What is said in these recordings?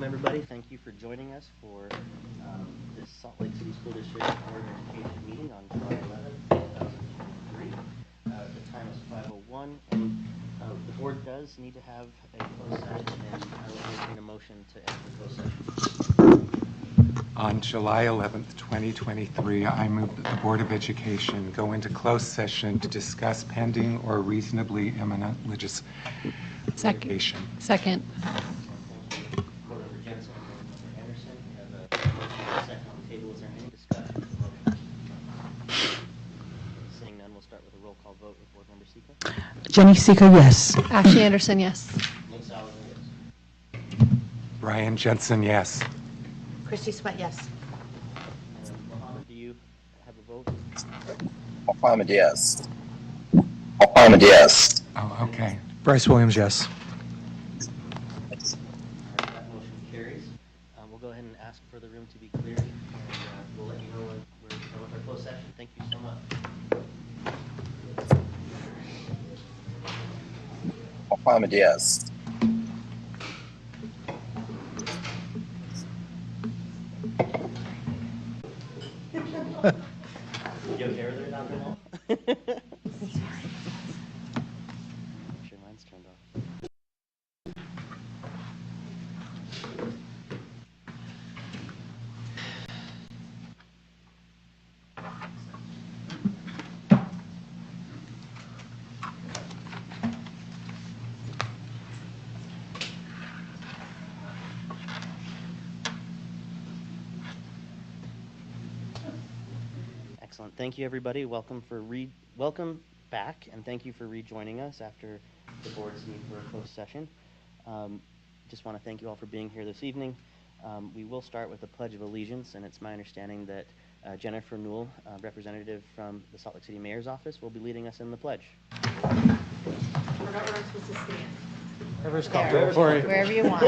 welcome everybody. Thank you for joining us for this Salt Lake City School District Board of Education meeting on July 11th, 2023. The time is 5:01, and the board does need to have a closed session, and I will entertain a motion to enter the closed session. On July 11th, 2023, I move that the Board of Education go into closed session to discuss pending or reasonably imminent litigation. Second. Board Member Jensen and Board Member Anderson. We have a motion and a second on the table. Is there any discussion of the motion? Seeing none, we'll start with a roll call vote with Board Member Sika. Jenny Sika, yes. Ashley Anderson, yes. Nick Salazar, yes. Brian Jensen, yes. Christy Sweat, yes. And Mohammed, do you have a vote? Mohammed, yes. Mohammed, yes. Oh, okay. Bryce Williams, yes. All right, that motion carries. We'll go ahead and ask for the room to be cleared, and we'll let you know when we're done with our closed session. Thank you so much. Mohammed, yes. You okay with it, Dr. Hall? Sure, mine's turned off. Excellent. Thank you, everybody. Welcome back, and thank you for rejoining us after the board's need for a closed session. Just want to thank you all for being here this evening. We will start with the Pledge of Allegiance, and it's my understanding that Jennifer Newell, representative from the Salt Lake City Mayor's Office, will be leading us in the pledge. Forgot where I'm supposed to stand. Wherever you want.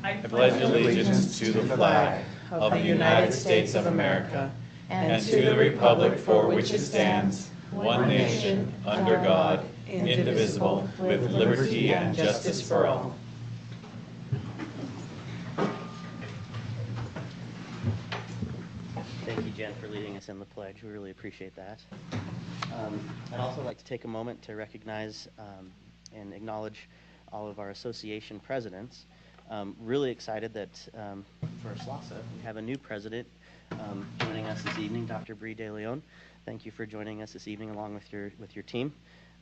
I pledge allegiance to the flag of the United States of America and to the republic for which it stands, one nation, under God, indivisible, with liberty and justice for all. Thank you, Jen, for leading us in the pledge. We really appreciate that. I'd also like to take a moment to recognize and acknowledge all of our association presidents. Really excited that for SLCSD, we have a new president joining us this evening, Dr. Bree De Leon. Thank you for joining us this evening along with your team.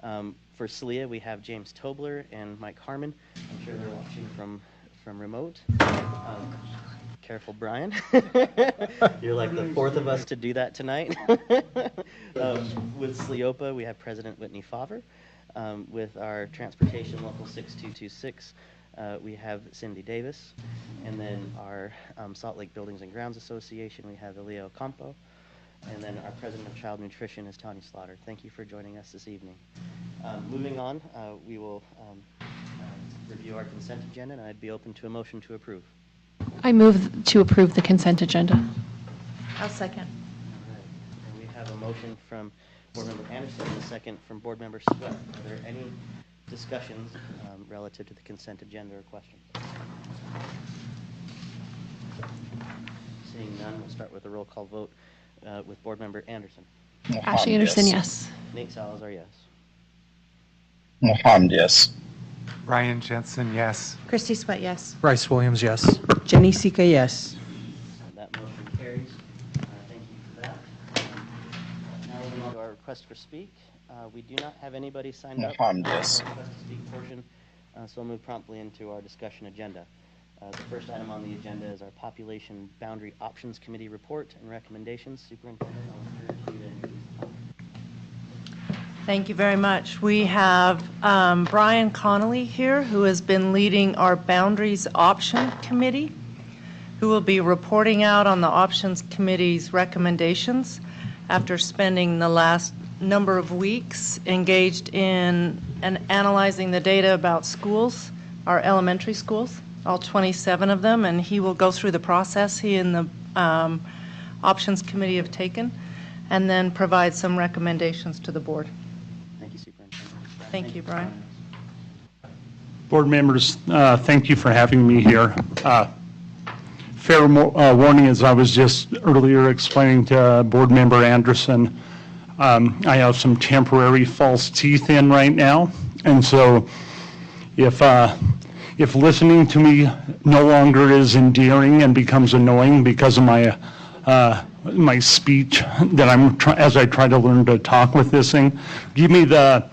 For SLEA, we have James Tobler and Mike Harmon. I'm sure they're watching from remote. Careful, Brian. You're like the fourth of us to do that tonight. With SLEOPA, we have President Whitney Favre. With our Transportation Local 6226, we have Cindy Davis, and then our Salt Lake Buildings and Grounds Association, we have Elio Campo, and then our President of Child Nutrition is Tanya Slaughter. Thank you for joining us this evening. Moving on, we will review our consent agenda, and I'd be open to a motion to approve. I move to approve the consent agenda. I'll second. All right. And we have a motion from Board Member Anderson and a second from Board Member Sweat. Are there any discussions relative to the consent agenda or questions? Seeing none, we'll start with a roll call vote with Board Member Anderson. Ashley Anderson, yes. Nate Salazar, yes. Mohammed, yes. Brian Jensen, yes. Christy Sweat, yes. Bryce Williams, yes. Jenny Sika, yes. That motion carries. Thank you for that. Now we'll move on to our request for speak. We do not have anybody signed up for our Mohammed, yes. request to speak portion, so we'll move promptly into our discussion agenda. The first item on the agenda is our Population Boundary Options Committee report and recommendations. Superintendent, I'll turn to you to introduce the topic. Thank you very much. We have Brian Connolly here, who has been leading our Boundaries Option Committee, who will be reporting out on the Options Committee's recommendations after spending the last number of weeks engaged in analyzing the data about schools, our elementary schools, all 27 of them, and he will go through the process he and the Options Committee have taken, and then provide some recommendations to the board. Thank you, Superintendent. Thank you, Brian. Board members, thank you for having me here. Fair warning, as I was just earlier explaining to Board Member Anderson, I have some temporary false teeth in right now, and so if listening to me no longer is endearing and becomes annoying because of my speech that as I try to learn to talk with this thing, give me the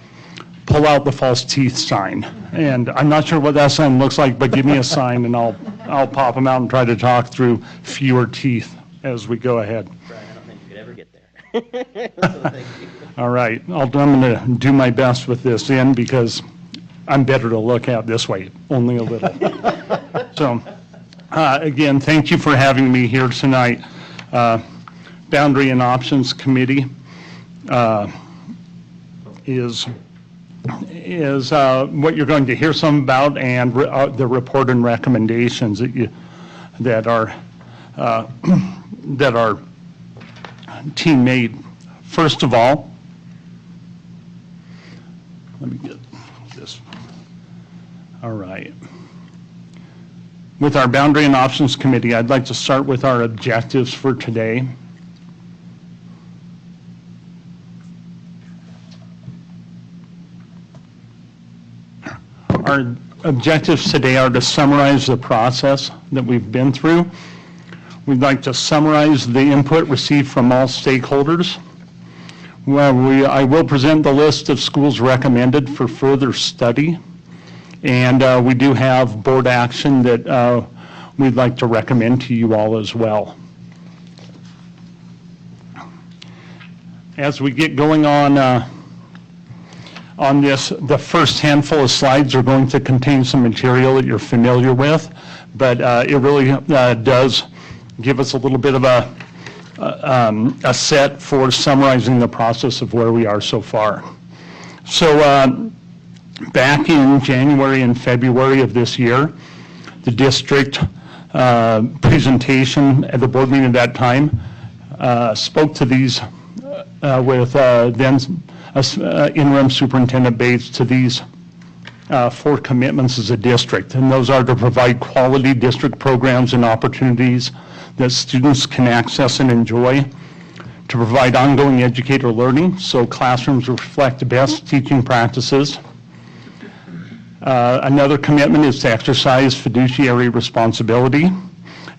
pull out the false teeth sign. And I'm not sure what that sign looks like, but give me a sign and I'll pop them out and try to talk through fewer teeth as we go ahead. Brian, I don't think you could ever get there. So thank you. All right, I'm going to do my best with this in because I'm better to look at this way, only a little. So, again, thank you for having me here tonight. Boundary and Options Committee is what you're going to hear some about, and the report and recommendations that our team made. First of all, let me get this. All right. With our Boundary and Options Committee, I'd like to start with our objectives for today. Our objectives today are to summarize the process that we've been through. We'd like to summarize the input received from all stakeholders. I will present the list of schools recommended for further study, and we do have board action that we'd like to recommend to you all as well. As we get going on this, the first handful of slides are going to contain some material that you're familiar with, but it really does give us a little bit of a set for summarizing the process of where we are so far. So back in January and February of this year, the district presentation at the board meeting at that time spoke to these with then interim superintendent Bates to these 4 commitments as a district, and those are to provide quality district programs and opportunities that students can access and enjoy, to provide ongoing educator learning so classrooms reflect best teaching practices. Another commitment is to exercise fiduciary responsibility,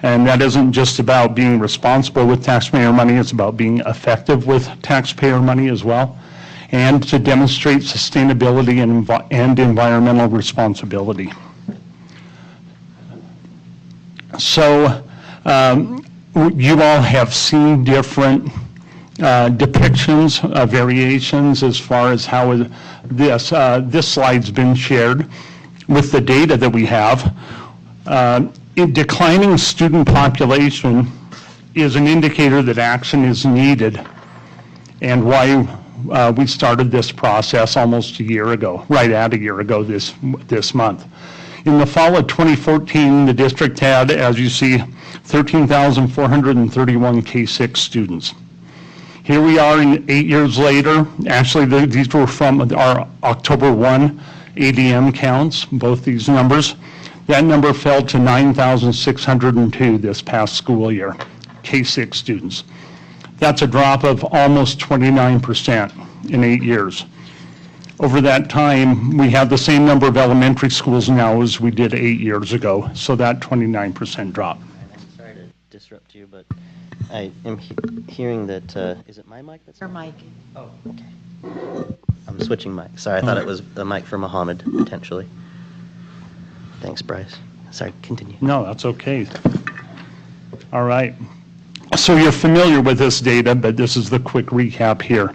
and that isn't just about being responsible with taxpayer money, it's about being effective with taxpayer money as well, and to demonstrate sustainability and environmental responsibility. So you all have seen different depictions, variations as far as how this slide's been shared with the data that we have. Declining student population is an indicator that action is needed, and why we started this process almost a year ago, right at a year ago this month. In the fall of 2014, the district had, as you see, 13,431 K-6 students. Here we are 8 years later. Actually, these were from our October 1 ADM counts, both these numbers. That number fell to 9,602 this past school year, K-6 students. That's a drop of almost 29% in 8 years. Over that time, we have the same number of elementary schools now as we did 8 years ago, so that 29% drop. I'm sorry to disrupt you, but I am hearing that, is it my mic that's Your on? mic. Oh, okay. I'm switching mics. Sorry, I thought it was the mic for Mohammed, potentially. Thanks, Bryce. Sorry, continue. No, that's okay. All right. So you're familiar with this data, but this is the quick recap here.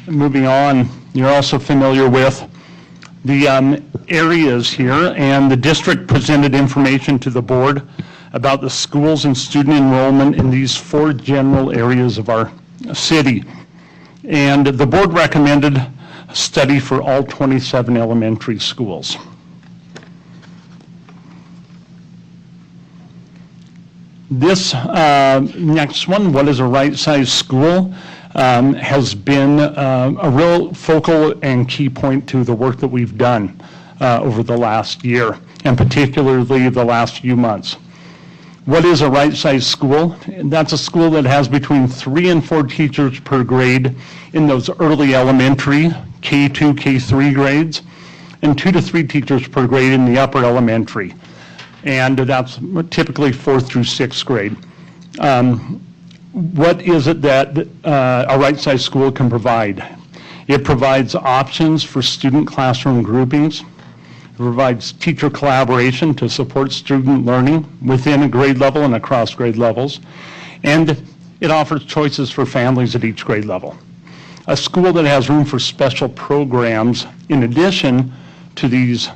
Moving on, you're also familiar with the areas here, and the district presented information to the board about the schools and student enrollment in these 4 general areas of our city. And the board recommended a study for all 27 elementary schools. This next one, what is a right-sized school, has been a real focal and key point to the work that we've done. over the last year, and particularly the last few months. What is a right-sized school? That's a school that has between 3 and 4 teachers per grade in those early elementary, K2, K3 grades, and 2 to 3 teachers per grade in the upper elementary. And that's typically 4th through 6th grade. What is it that a right-sized school can provide? It provides options for student classroom groupings. It provides teacher collaboration to support student learning within a grade level and across grade levels. And it offers choices for families at each grade level. A school that has room for special programs in addition to these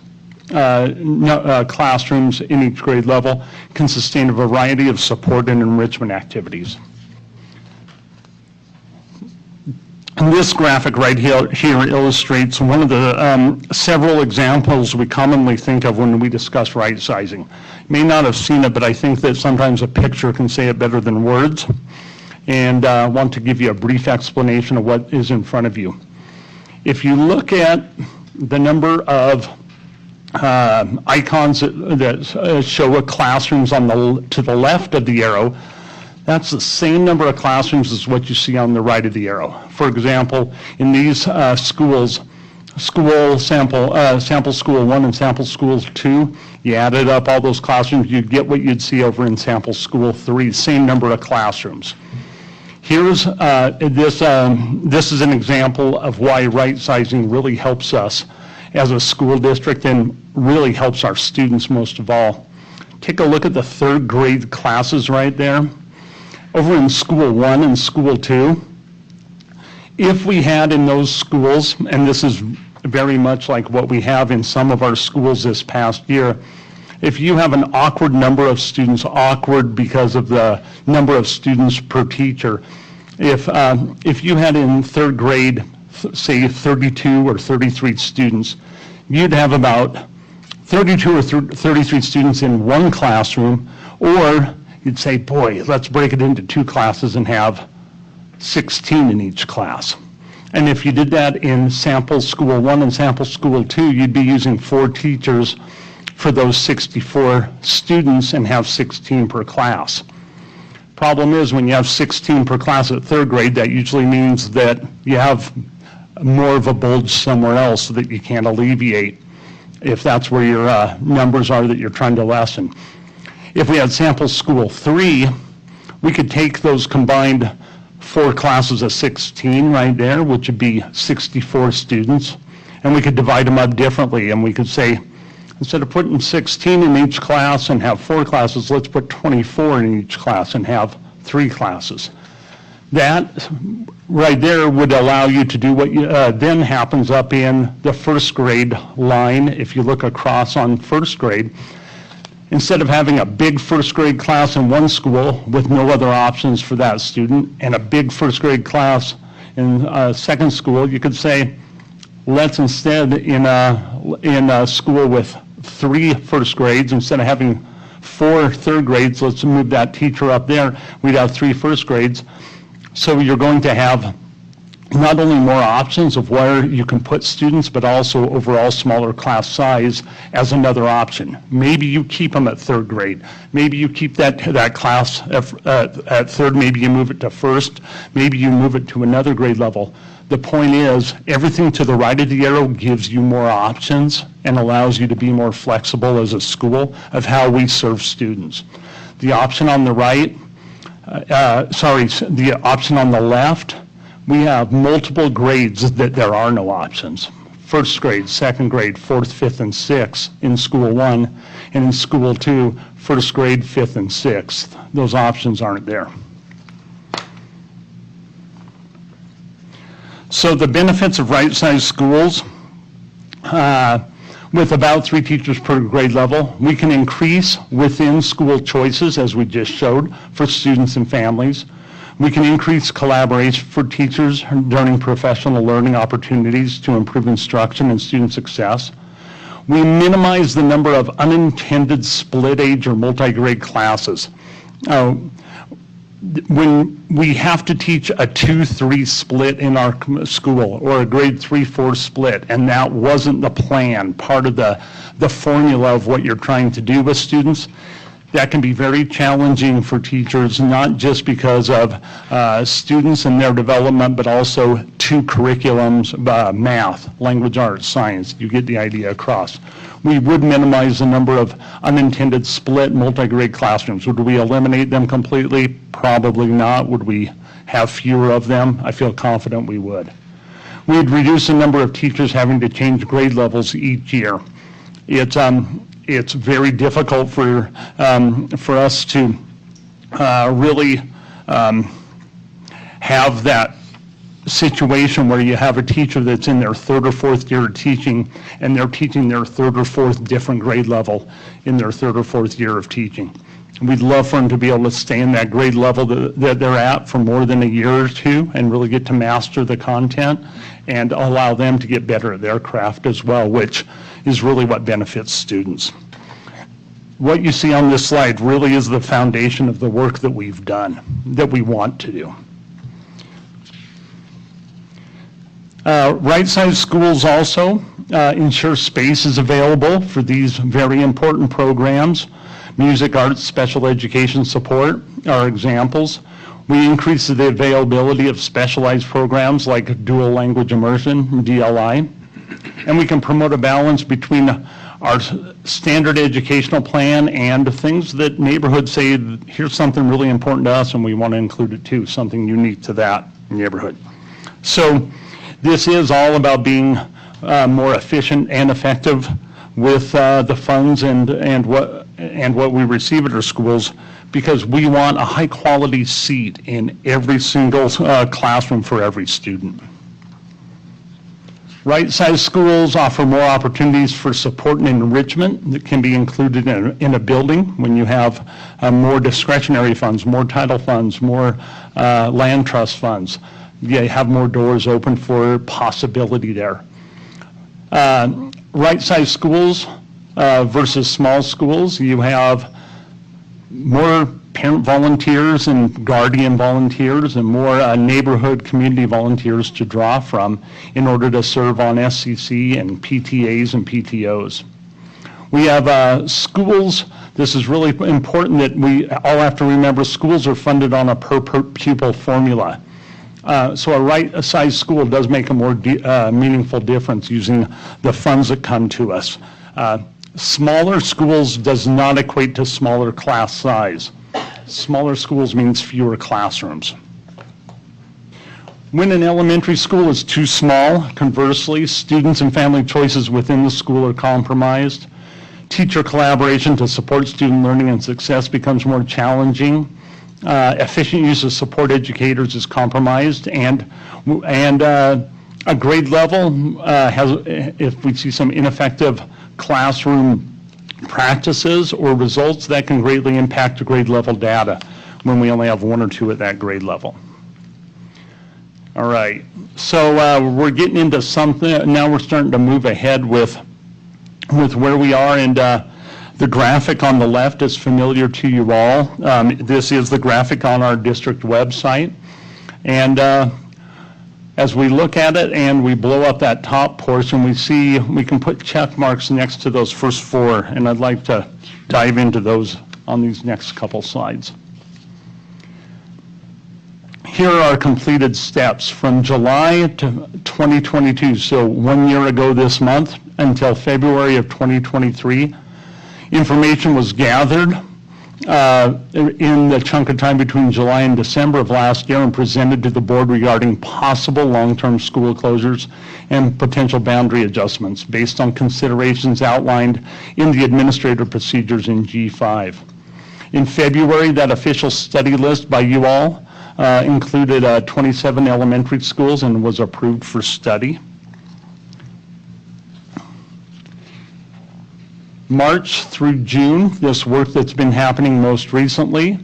classrooms in each grade level can sustain a variety of support and enrichment activities. And this graphic right here illustrates one of the several examples we commonly think of when we discuss right sizing. You may not have seen it, but I think that sometimes a picture can say it better than words. And I want to give you a brief explanation of what is in front of you. If you look at the number of icons that show classrooms to the left of the arrow, that's the same number of classrooms as what you see on the right of the arrow. For example, in these schools, sample school 1 and sample school 2, you added up all those classrooms, you'd get what you'd see over in sample school 3, same number of classrooms. Here's this is an example of why right sizing really helps us as a school district and really helps our students most of all. Take a look at the 3rd grade classes right there. Over in school 1 and school 2, if we had in those schools, and this is very much like what we have in some of our schools this past year, if you have an awkward number of students, awkward because of the number of students per teacher, if you had in 3rd grade, say 32 or 33 students, you'd have about 32 or 33 students in one classroom, or you'd say, boy, let's break it into 2 classes and have 16 in each class. And if you did that in sample school 1 and sample school 2, you'd be using 4 teachers for those 64 students and have 16 per class. Problem is, when you have 16 per class at 3rd grade, that usually means that you have more of a bulge somewhere else that you can't alleviate if that's where your numbers are that you're trying to lessen. If we had sample school 3, we could take those combined 4 classes of 16 right there, which would be 64 students, and we could divide them up differently, and we could say, instead of putting 16 in each class and have 4 classes, let's put 24 in each class and have 3 classes. That right there would allow you to do what then happens up in the 1st grade line. If you look across on 1st grade, instead of having a big 1st grade class in one school with no other options for that student and a big 1st grade class in 2nd school, you could say, let's instead in a school with 3 1st grades, instead of having 4 3rd grades, let's move that teacher up there. We'd have 3 1st grades. So you're going to have not only more options of where you can put students, but also overall smaller class size as another option. Maybe you keep them at 3rd grade. Maybe you keep that class at 3rd, maybe you move it to 1st, maybe you move it to another grade level. The point is, everything to the right of the arrow gives you more options and allows you to be more flexible as a school of how we serve students. The option on the right, the option on the left, we have multiple grades that there are no options. 1st grade, 2nd grade, 4th, 5th, and 6th in school 1, and in school 2, 1st grade, 5th, and 6th. Those options aren't there. So the benefits of right-sized schools, with about 3 teachers per grade level, we can increase within school choices, as we just showed, for students and families. We can increase collaboration for teachers during professional learning opportunities to improve instruction and student success. We minimize the number of unintended split age or multi-grade classes. when we have to teach a 2-3 split in our school or a grade 3-4 split, and that wasn't the plan, part of the formula of what you're trying to do with students, that can be very challenging for teachers, not just because of students and their development, but also 2 curriculums, math, language arts, science. You get the idea across. We would minimize the number of unintended split multi-grade classrooms. Would we eliminate them completely? Probably not. Would we have fewer of them? I feel confident we would. We'd reduce the number of teachers having to change grade levels each year. It's very difficult for us to really have that situation where you have a teacher that's in their 3rd or 4th year of teaching, and they're teaching their 3rd or 4th different grade level in their 3rd or 4th year of teaching. We'd love for them to be able to stay in that grade level that they're at for more than a year or 2 and really get to master the content and allow them to get better at their craft as well, which is really what benefits students. What you see on this slide really is the foundation of the work that we've done, that we want to do. Right-sized schools also ensure space is available for these very important programs. Music, arts, special education support are examples. We increase the availability of specialized programs like dual language immersion, DLI, and we can promote a balance between our standard educational plan and things that neighborhoods say, here's something really important to us and we want to include it too, something unique to that neighborhood. So this is all about being more efficient and effective with the funds and what we receive at our schools, because we want a high quality seat in every single classroom for every student. Right-sized schools offer more opportunities for support and enrichment that can be included in a building when you have more discretionary funds, more title funds, more land trust funds. You have more doors open for possibility there. Right-sized schools versus small schools, you have more parent volunteers and guardian volunteers and more neighborhood community volunteers to draw from in order to serve on SCC and PTAs and PTOs. We have schools, this is really important that we all have to remember, schools are funded on a per pupil formula. So a right-sized school does make a more meaningful difference using the funds that come to us. Smaller schools does not equate to smaller class size. Smaller schools means fewer classrooms. When an elementary school is too small, conversely, students and family choices within the school are compromised. Teacher collaboration to support student learning and success becomes more challenging. Efficient use of support educators is compromised, and a grade level if we see some ineffective classroom practices or results, that can greatly impact the grade level data when we only have 1 or 2 at that grade level. All right, so we're getting into something, now we're starting to move ahead with where we are, and the graphic on the left is familiar to you all. This is the graphic on our district website, and as we look at it and we blow up that top portion, we see we can put check marks next to those first 4, and I'd like to dive into those on these next couple slides. Here are our completed steps from July to 2022, so 1 year ago this month, until February of 2023. Information was gathered in the chunk of time between July and December of last year and presented to the board regarding possible long-term school closures and potential boundary adjustments based on considerations outlined in the administrative procedures in G5. In February, that official study list by you all included 27 elementary schools and was approved for study. March through June, this work that's been happening most recently,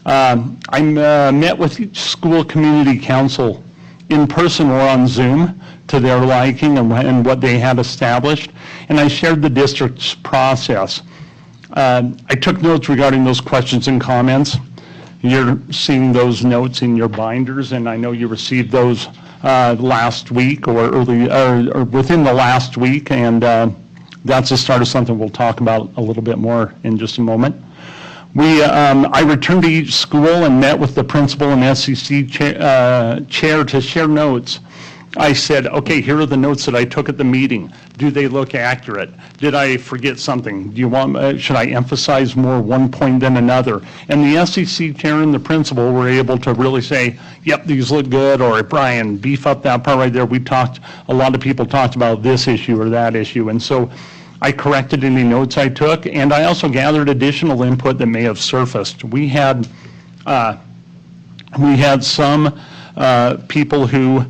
I met with each school community council in person or on Zoom to their liking and what they had established, and I shared the district's process. I took notes regarding those questions and comments. you're seeing those notes in your binders, and I know you received those last week or within the last week, and that's the start of something we'll talk about a little bit more in just a moment. I returned to each school and met with the principal and SCC chair to share notes. I said, okay, here are the notes that I took at the meeting. Do they look accurate? Did I forget something? Should I emphasize more one point than another? And the SCC chair and the principal were able to really say, yep, these look good, or Brian, beef up that part right there. A lot of people talked about this issue or that issue. And so I corrected any notes I took, and I also gathered additional input that may have surfaced. We had some people who,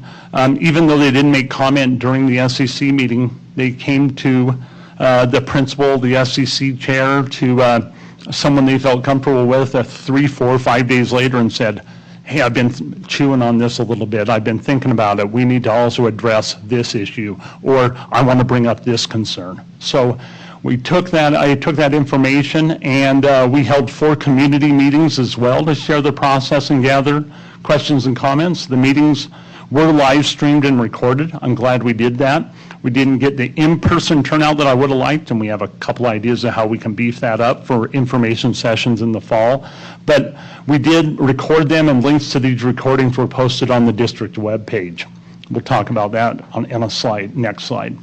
even though they didn't make comment during the SCC meeting, they came to the principal, the SCC chair, to someone they felt comfortable with 3, 4, 5 days later and said, hey, I've been chewing on this a little bit. I've been thinking about it. We need to also address this issue, or I want to bring up this concern. So I took that information, and we held 4 community meetings as well to share the process and gather questions and comments. The meetings were live streamed and recorded. I'm glad we did that. We didn't get the in-person turnout that I would have liked, and we have a couple ideas of how we can beef that up for information sessions in the fall. But we did record them, and links to these recordings were posted on the district webpage. We'll talk about that on a slide, next slide.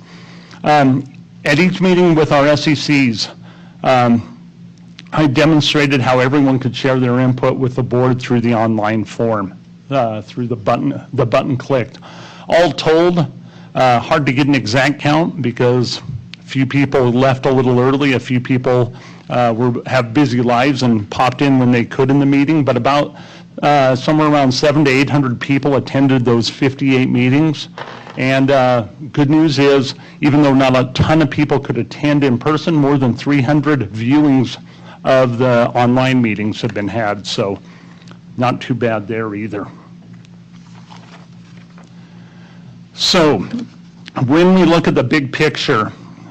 At each meeting with our SECs, I demonstrated how everyone could share their input with the board through the online form, through the button clicked. All told, hard to get an exact count because a few people left a little early, a few people have busy lives and popped in when they could in the meeting, but about somewhere around 700 to 800 people attended those 58 meetings. And good news is, even though not a ton of people could attend in person, more than 300 viewings of the online meetings have been had, so not too bad there either. So when we look at the big picture,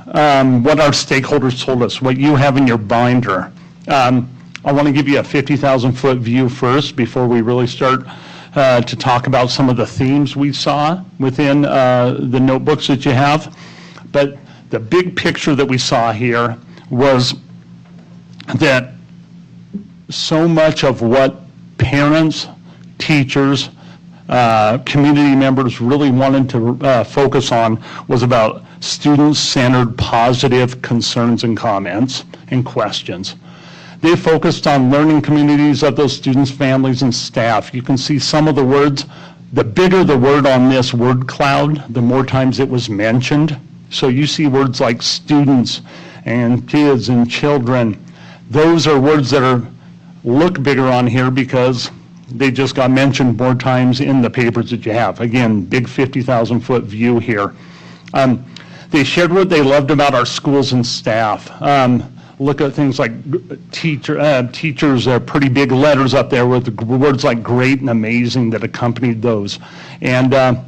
what our stakeholders told us, what you have in your binder, I want to give you a 50,000-foot view first before we really start to talk about some of the themes we saw within the notebooks that you have. But the big picture that we saw here was that so much of what parents, teachers, community members really wanted to focus on was about student-centered positive concerns and comments and questions. They focused on learning communities of those students, families, and staff. You can see some of the words. The bigger the word on this word cloud, the more times it was mentioned. So you see words like students and kids and children. Those are words that look bigger on here because they just got mentioned more times in the papers that you have. Again, big 50,000-foot view here. They shared what they loved about our schools and staff. Look at things like teachers, pretty big letters up there with words like great and amazing that accompanied those. And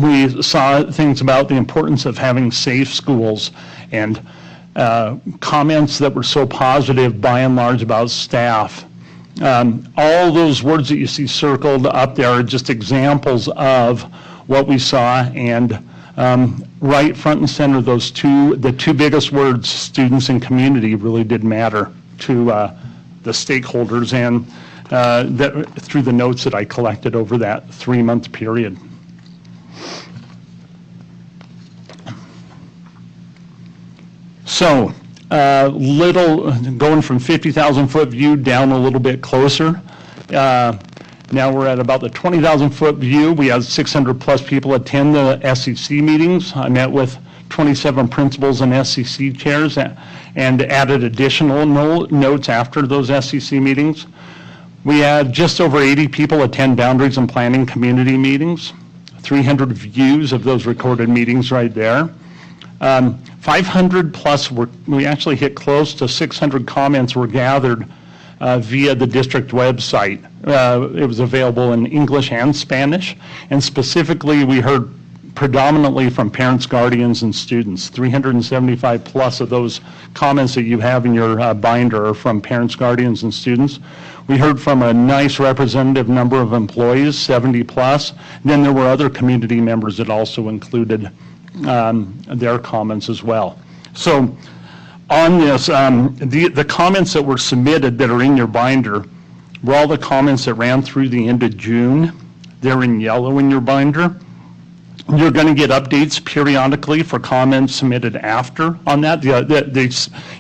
we saw things about the importance of having safe schools and comments that were so positive by and large about staff. All those words that you see circled up there are just examples of what we saw, and right front and center, the two biggest words, students and community, really did matter to the stakeholders and through the notes that I collected over that 3-month period. So, going from 50,000-foot view down a little bit closer. Now we're at about the 20,000-foot view. We had 600-plus people attend the SEC meetings. I met with 27 principals and SEC chairs and added additional notes after those SEC meetings. We had just over 80 people attend Boundaries and Planning community meetings, 300 views of those recorded meetings right there. 500 plus, we actually hit close to 600 comments were gathered via the district website. It was available in English and Spanish, and specifically we heard predominantly from parents, guardians, and students. 375 plus of those comments that you have in your binder are from parents, guardians, and students. We heard from a nice representative number of employees, 70 plus. Then there were other community members that also included their comments as well. So on this, the comments that were submitted that are in your binder were all the comments that ran through the end of June. They're in yellow in your binder. You're going to get updates periodically for comments submitted after on that.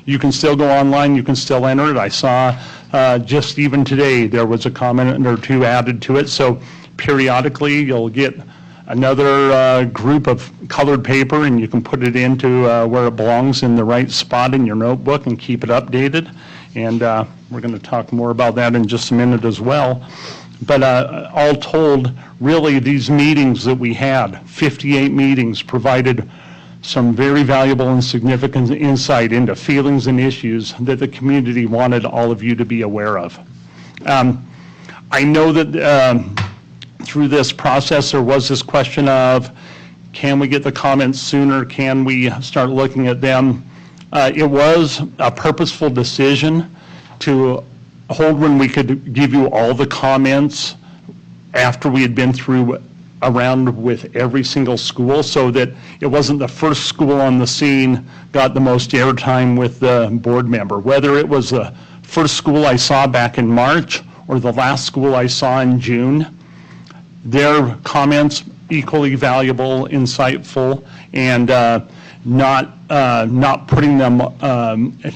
You can still go online, you can still enter it. I saw just even today there was a comment or two added to it. So periodically you'll get another group of colored paper and you can put it into where it belongs in the right spot in your notebook and keep it updated. And we're going to talk more about that in just a minute as well. But all told, really these meetings that we had, 58 meetings, provided some very valuable and significant insight into feelings and issues that the community wanted all of you to be aware of. I know that through this process there was this question of, can we get the comments sooner? Can we start looking at them? It was a purposeful decision to hold when we could give you all the comments after we had been through around with every single school, so that it wasn't the first school on the scene got the most airtime with the board member. Whether it was the first school I saw back in March or the last school I saw in June, their comments equally valuable, insightful, and not putting them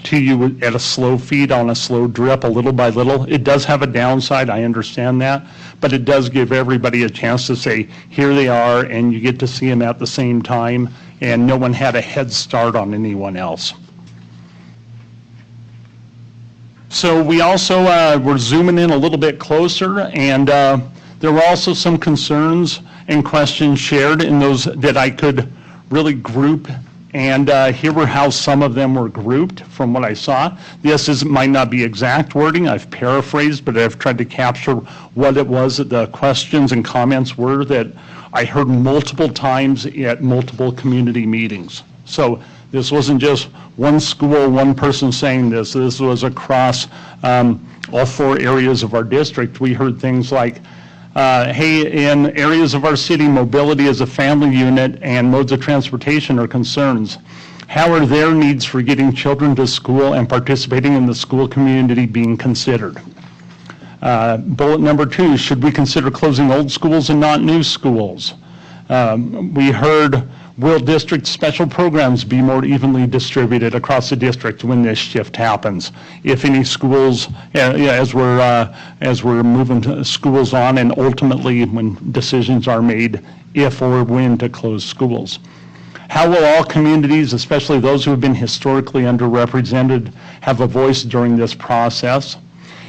to you at a slow feed on a slow drip, a little by little. It does have a downside, I understand that, but it does give everybody a chance to say, here they are, and you get to see them at the same time, and no one had a head start on anyone else. So we also were zooming in a little bit closer, and there were also some concerns and questions shared in those that I could really group, and here were how some of them were grouped from what I saw. This might not be exact wording, I've paraphrased, but I've tried to capture what it was that the questions and comments were that I heard multiple times at multiple community meetings. So this wasn't just one school, one person saying this. This was across all 4 areas of our district. We heard things like, hey, in areas of our city, mobility as a family unit and modes of transportation are concerns. How are their needs for getting children to school and participating in the school community being considered? Bullet number 2, should we consider closing old schools and not new schools? We heard, will district special programs be more evenly distributed across the district when this shift happens? If any schools, as we're moving to schools on, and ultimately when decisions are made, if or when to close schools. How will all communities, especially those who have been historically underrepresented, have a voice during this process?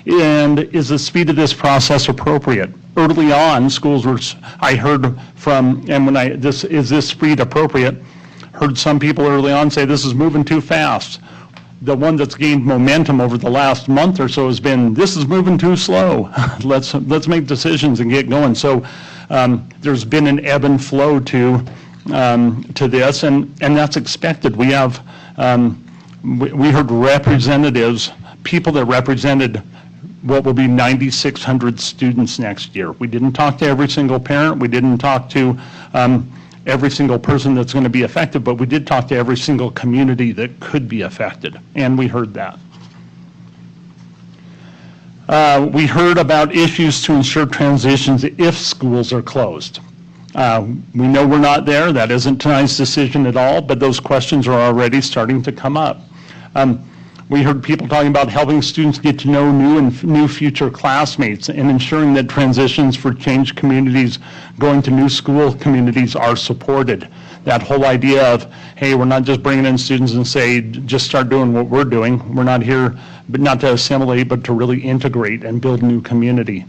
And is the speed of this process appropriate? Early on, schools were, I heard from, and when is this speed appropriate? Heard some people early on say this is moving too fast. The one that's gained momentum over the last month or so has been, this is moving too slow. Let's make decisions and get going. So there's been an ebb and flow to this, and that's expected. We have, we heard representatives, people that represented what will be 9,600 students next year. We didn't talk to every single parent. We didn't talk to every single person that's going to be affected, but we did talk to every single community that could be affected, and we heard that. We heard about issues to ensure transitions if schools are closed. We know we're not there. That isn't tonight's decision at all, but those questions are already starting to come up. We heard people talking about helping students get to know new future classmates and ensuring that transitions for changed communities going to new school communities are supported. That whole idea of, hey, we're not just bringing in students and say, just start doing what we're doing. We're not here, but not to assimilate, but to really integrate and build new community.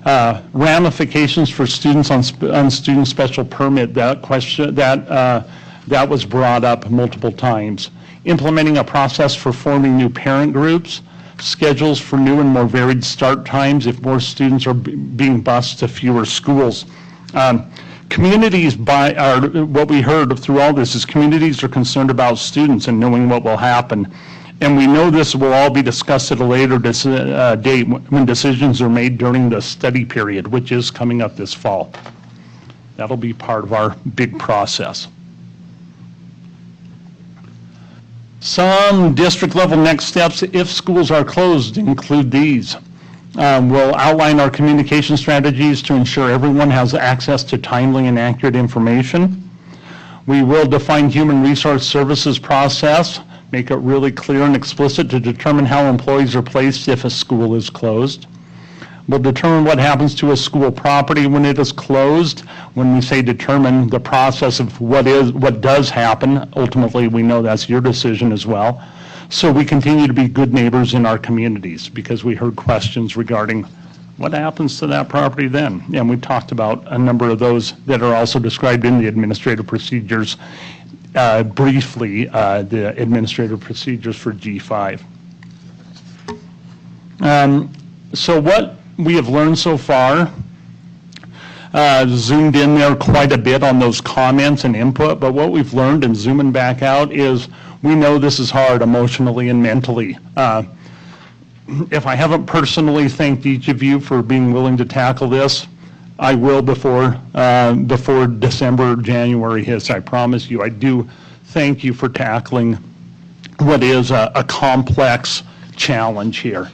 Ramifications for students on student special permit, that question, that was brought up multiple times. Implementing a process for forming new parent groups, schedules for new and more varied start times if more students are being bused to fewer schools. Communities, what we heard through all this is communities are concerned about students and knowing what will happen. And we know this will all be discussed at a later date when decisions are made during the study period, which is coming up this fall. That'll be part of our big process. Some district level next steps if schools are closed include these. We'll outline our communication strategies to ensure everyone has access to timely and accurate information. We will define human resource services process, make it really clear and explicit to determine how employees are placed if a school is closed. We'll determine what happens to a school property when it is closed. When we say determine, the process of what does happen, ultimately we know that's your decision as well. So we continue to be good neighbors in our communities because we heard questions regarding what happens to that property then. And we talked about a number of those that are also described in the administrative procedures, briefly, the administrative procedures for G5. So what we have learned so far, zoomed in there quite a bit on those comments and input, but what we've learned and zooming back out is we know this is hard emotionally and mentally. If I haven't personally thanked each of you for being willing to tackle this, I will before December or January hits. I promise you. I do thank you for tackling what is a complex challenge here.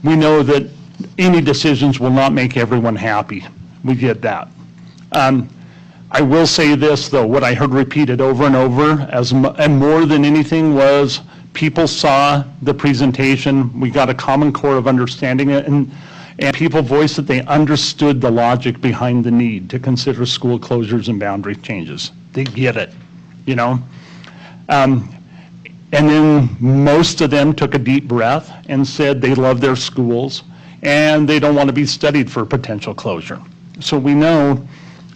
We know that any decisions will not make everyone happy. We get that. I will say this, though, what I heard repeated over and over, and more than anything, was people saw the presentation. We got a common core of understanding it, and people voiced that they understood the logic behind the need to consider school closures and boundary changes. They get it, you know? And then most of them took a deep breath and said they love their schools and they don't want to be studied for potential closure. So we know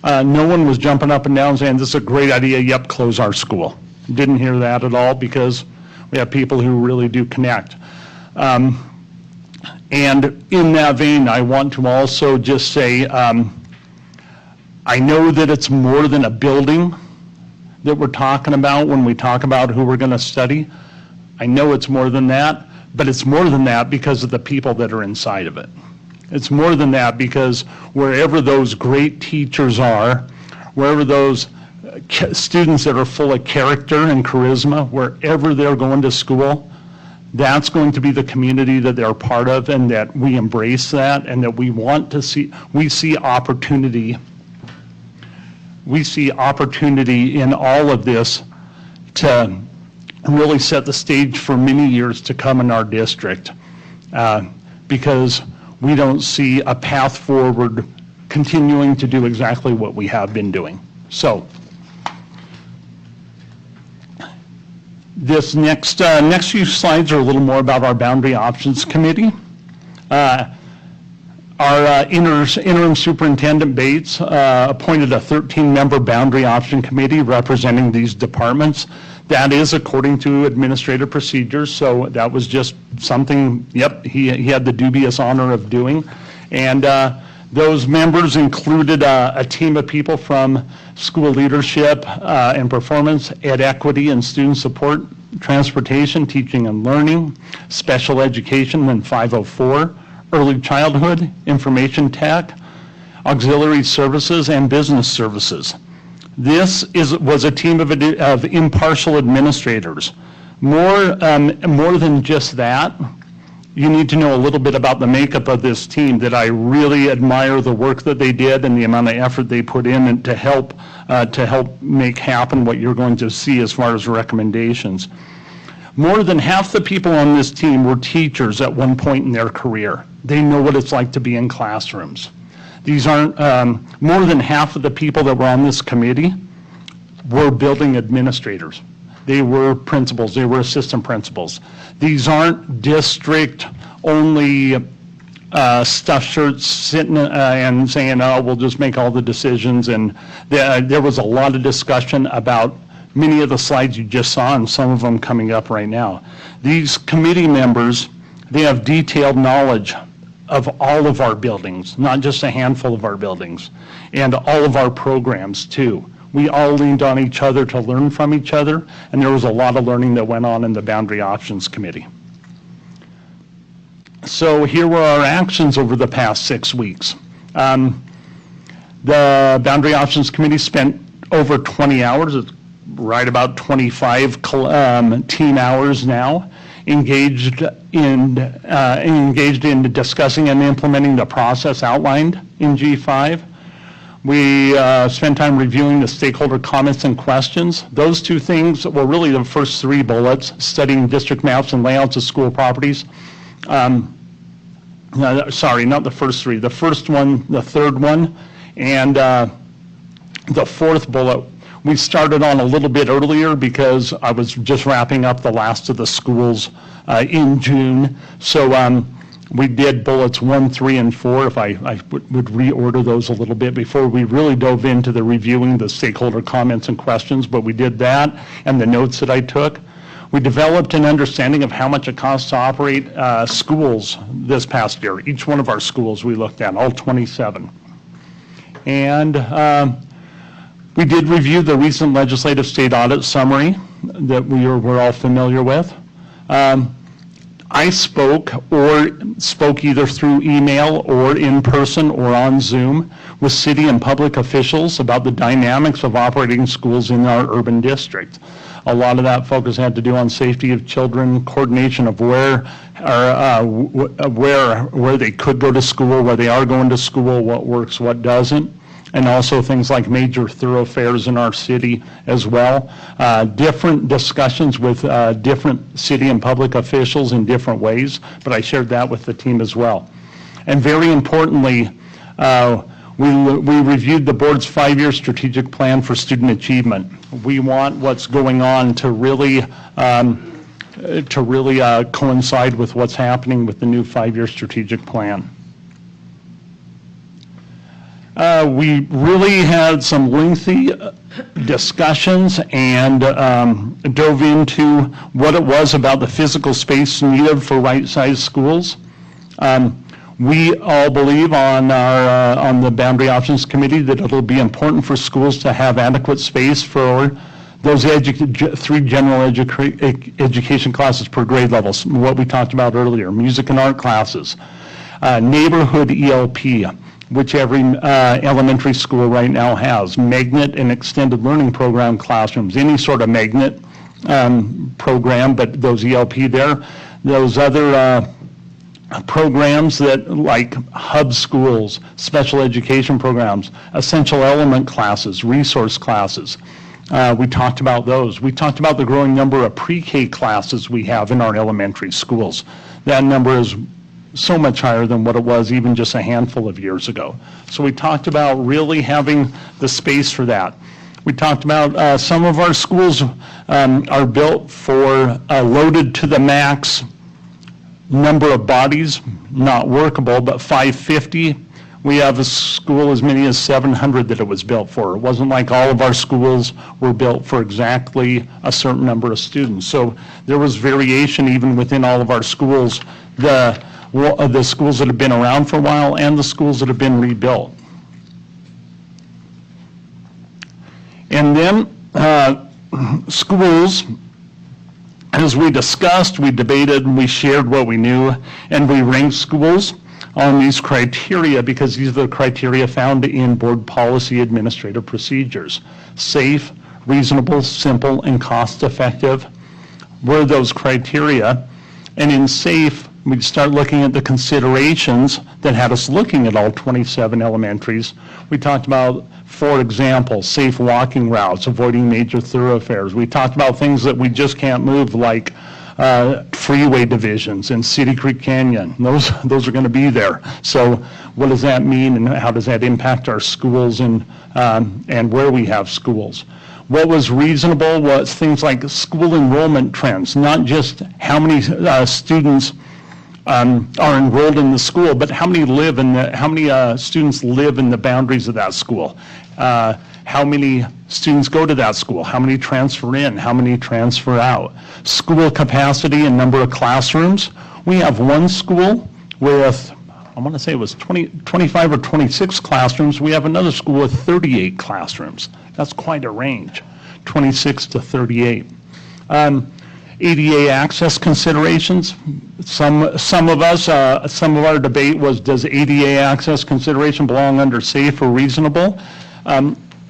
no one was jumping up and down saying, this is a great idea, yep, close our school. Didn't hear that at all because we have people who really do connect. And in that vein, I want to also just say, I know that it's more than a building that we're talking about when we talk about who we're going to study. I know it's more than that, but it's more than that because of the people that are inside of it. It's more than that because wherever those great teachers are, wherever those students that are full of character and charisma, wherever they're going to school, that's going to be the community that they're part of, and that we embrace that, and that we want to see, we see opportunity in all of this to really set the stage for many years to come in our district, because we don't see a path forward continuing to do exactly what we have been doing. So this next few slides are a little more about our Boundary Options Committee. Our interim superintendent Bates appointed a 13-member boundary option committee representing these departments. That is according to administrative procedures, so that was just something, yep, he had the dubious honor of doing. And those members included a team of people from school leadership and performance, ed equity and student support, transportation, teaching and learning, special education and 504, early childhood, information tech, auxiliary services, and business services. This was a team of impartial administrators. More than just that, you need to know a little bit about the makeup of this team, that I really admire the work that they did and the amount of effort they put in and to help make happen what you're going to see as far as recommendations. More than half the people on this team were teachers at one point in their career. They know what it's like to be in classrooms. These aren't, more than half of the people that were on this committee were building administrators. They were principals, they were assistant principals. These aren't district-only stuffed shirts sitting and saying, oh, we'll just make all the decisions. And there was a lot of discussion about many of the slides you just saw, and some of them coming up right now. These committee members, they have detailed knowledge of all of our buildings, not just a handful of our buildings, and all of our programs too. We all leaned on each other to learn from each other, and there was a lot of learning that went on in the Boundary Options Committee. So here were our actions over the past 6 weeks. The Boundary Options Committee spent over 20 hours, it's right about 25 team hours now, engaged in discussing and implementing the process outlined in G5. We spent time reviewing the stakeholder comments and questions. Those two things were really the first 3 bullets: studying district maps and layouts of school properties. Sorry, not the first 3. The first one, the third one, and the fourth bullet, we started on a little bit earlier because I was just wrapping up the last of the schools in June. So we did bullets 1, 3, and 4, if I would reorder those a little bit before we really dove into the reviewing the stakeholder comments and questions, but we did that and the notes that I took. We developed an understanding of how much it costs to operate schools this past year. Each one of our schools we looked at, all 27. And we did review the recent legislative state audit summary that we're all familiar with. I spoke either through email or in person or on Zoom with city and public officials about the dynamics of operating schools in our urban district. A lot of that focus had to do on safety of children, coordination of where they could go to school, where they are going to school, what works, what doesn't, and also things like major thoroughfares in our city as well. Different discussions with different city and public officials in different ways, but I shared that with the team as well. And very importantly, we reviewed the board's 5-year strategic plan for student achievement. We want what's going on to really coincide with what's happening with the new 5-year strategic plan. We really had some lengthy discussions and dove into what it was about the physical space needed for right-sized schools. We all believe on the Boundary Options Committee that it'll be important for schools to have adequate space for those 3 general education classes per grade levels, what we talked about earlier, music and art classes, neighborhood ELP, which every elementary school right now has, magnet and extended learning program classrooms, any sort of magnet program, but those ELP there, those other programs that like hub schools, special education programs, essential element classes, resource classes. We talked about those. We talked about the growing number of pre-K classes we have in our elementary schools. That number is so much higher than what it was even just a handful of years ago. So we talked about really having the space for that. We talked about some of our schools are built for loaded to the max number of bodies, not workable, but 550. We have a school as many as 700 that it was built for. It wasn't like all of our schools were built for exactly a certain number of students. So there was variation even within all of our schools, the schools that have been around for a while and the schools that have been rebuilt. And then schools, as we discussed, we debated, and we shared what we knew, and we ranked schools on these criteria because these are the criteria found in board policy administrative procedures. Safe, reasonable, simple, and cost-effective were those criteria. And in safe, we'd start looking at the considerations that had us looking at all 27 elementaries. We talked about, for example, safe walking routes, avoiding major thoroughfares. We talked about things that we just can't move, like freeway divisions in City Creek Canyon. Those are going to be there. So what does that mean, and how does that impact our schools and where we have schools? What was reasonable was things like school enrollment trends, not just how many students are enrolled in the school, but how many students live in the boundaries of that school. How many students go to that school? How many transfer in? How many transfer out? School capacity and number of classrooms. We have one school with I want to say it was 25 or 26 classrooms. We have another school with 38 classrooms. That's quite a range, 26 to 38. ADA access considerations. Some of our debate was, does ADA access consideration belong under safe or reasonable?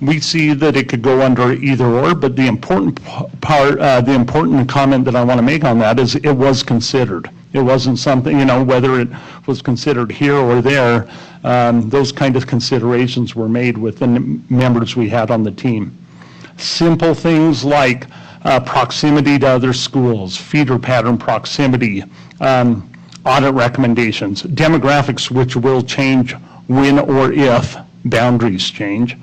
We see that it could go under either or, but the important the important comment that I want to make on that is it was considered. It wasn't something, whether it was considered here or there, those kind of considerations were made with the members we had on the team. Simple things like proximity to other schools, feeder pattern proximity, audit recommendations, demographics which will change when or if boundaries change,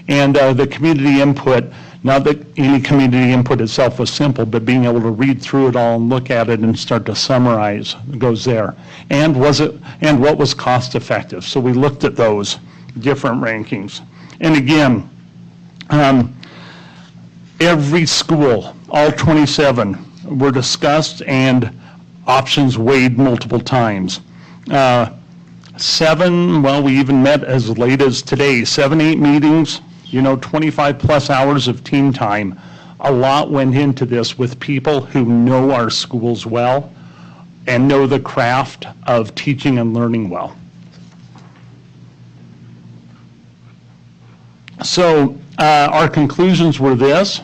and the community input. Not that any community input itself was simple, but being able to read through it all and look at it and start to summarize goes there. And what was cost effective? So we looked at those different rankings. And again, every school, all 27, were discussed and options weighed multiple times. 7, well, we even met as late as today, 7-8 meetings, 25 plus hours of team time. A lot went into this with people who know our schools well and know the craft of teaching and learning well. So our conclusions were this.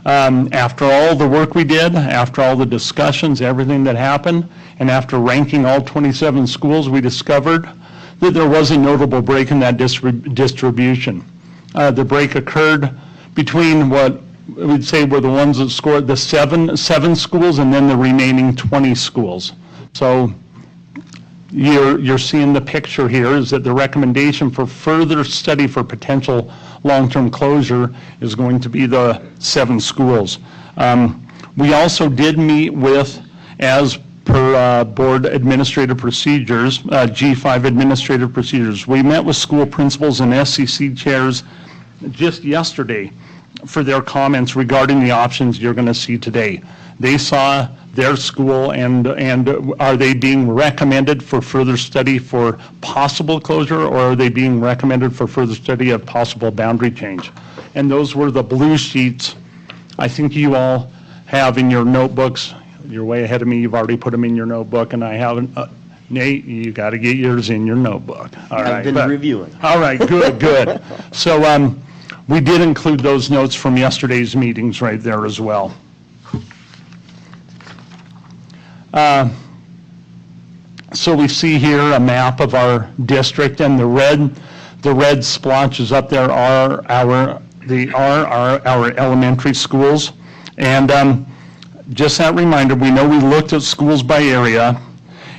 After all the work we did, after all the discussions, everything that happened, and after ranking all 27 schools, we discovered that there was a notable break in that distribution. The break occurred between what we'd say were the ones that scored the seven schools and then the remaining 20 schools. So you're seeing the picture here is that the recommendation for further study for potential long-term closure is going to be the 7 schools. We also did meet with, as per board administrative procedures, G5 administrative procedures, we met with school principals and SCC chairs just yesterday for their comments regarding the options you're going to see today. They saw their school and are they being recommended for further study for possible closure, or are they being recommended for further study of possible boundary change? And those were the blue sheets I think you all have in your notebooks. You're way ahead of me. You've already put them in your notebook, and I haven't. Nate, you got to get yours in your notebook. All right. I've been reviewing. All right, good. So we did include those notes from yesterday's meetings right there as well. So we see here a map of our district, and the red splotches up there are our elementary schools. And just that reminder, we know we looked at schools by area,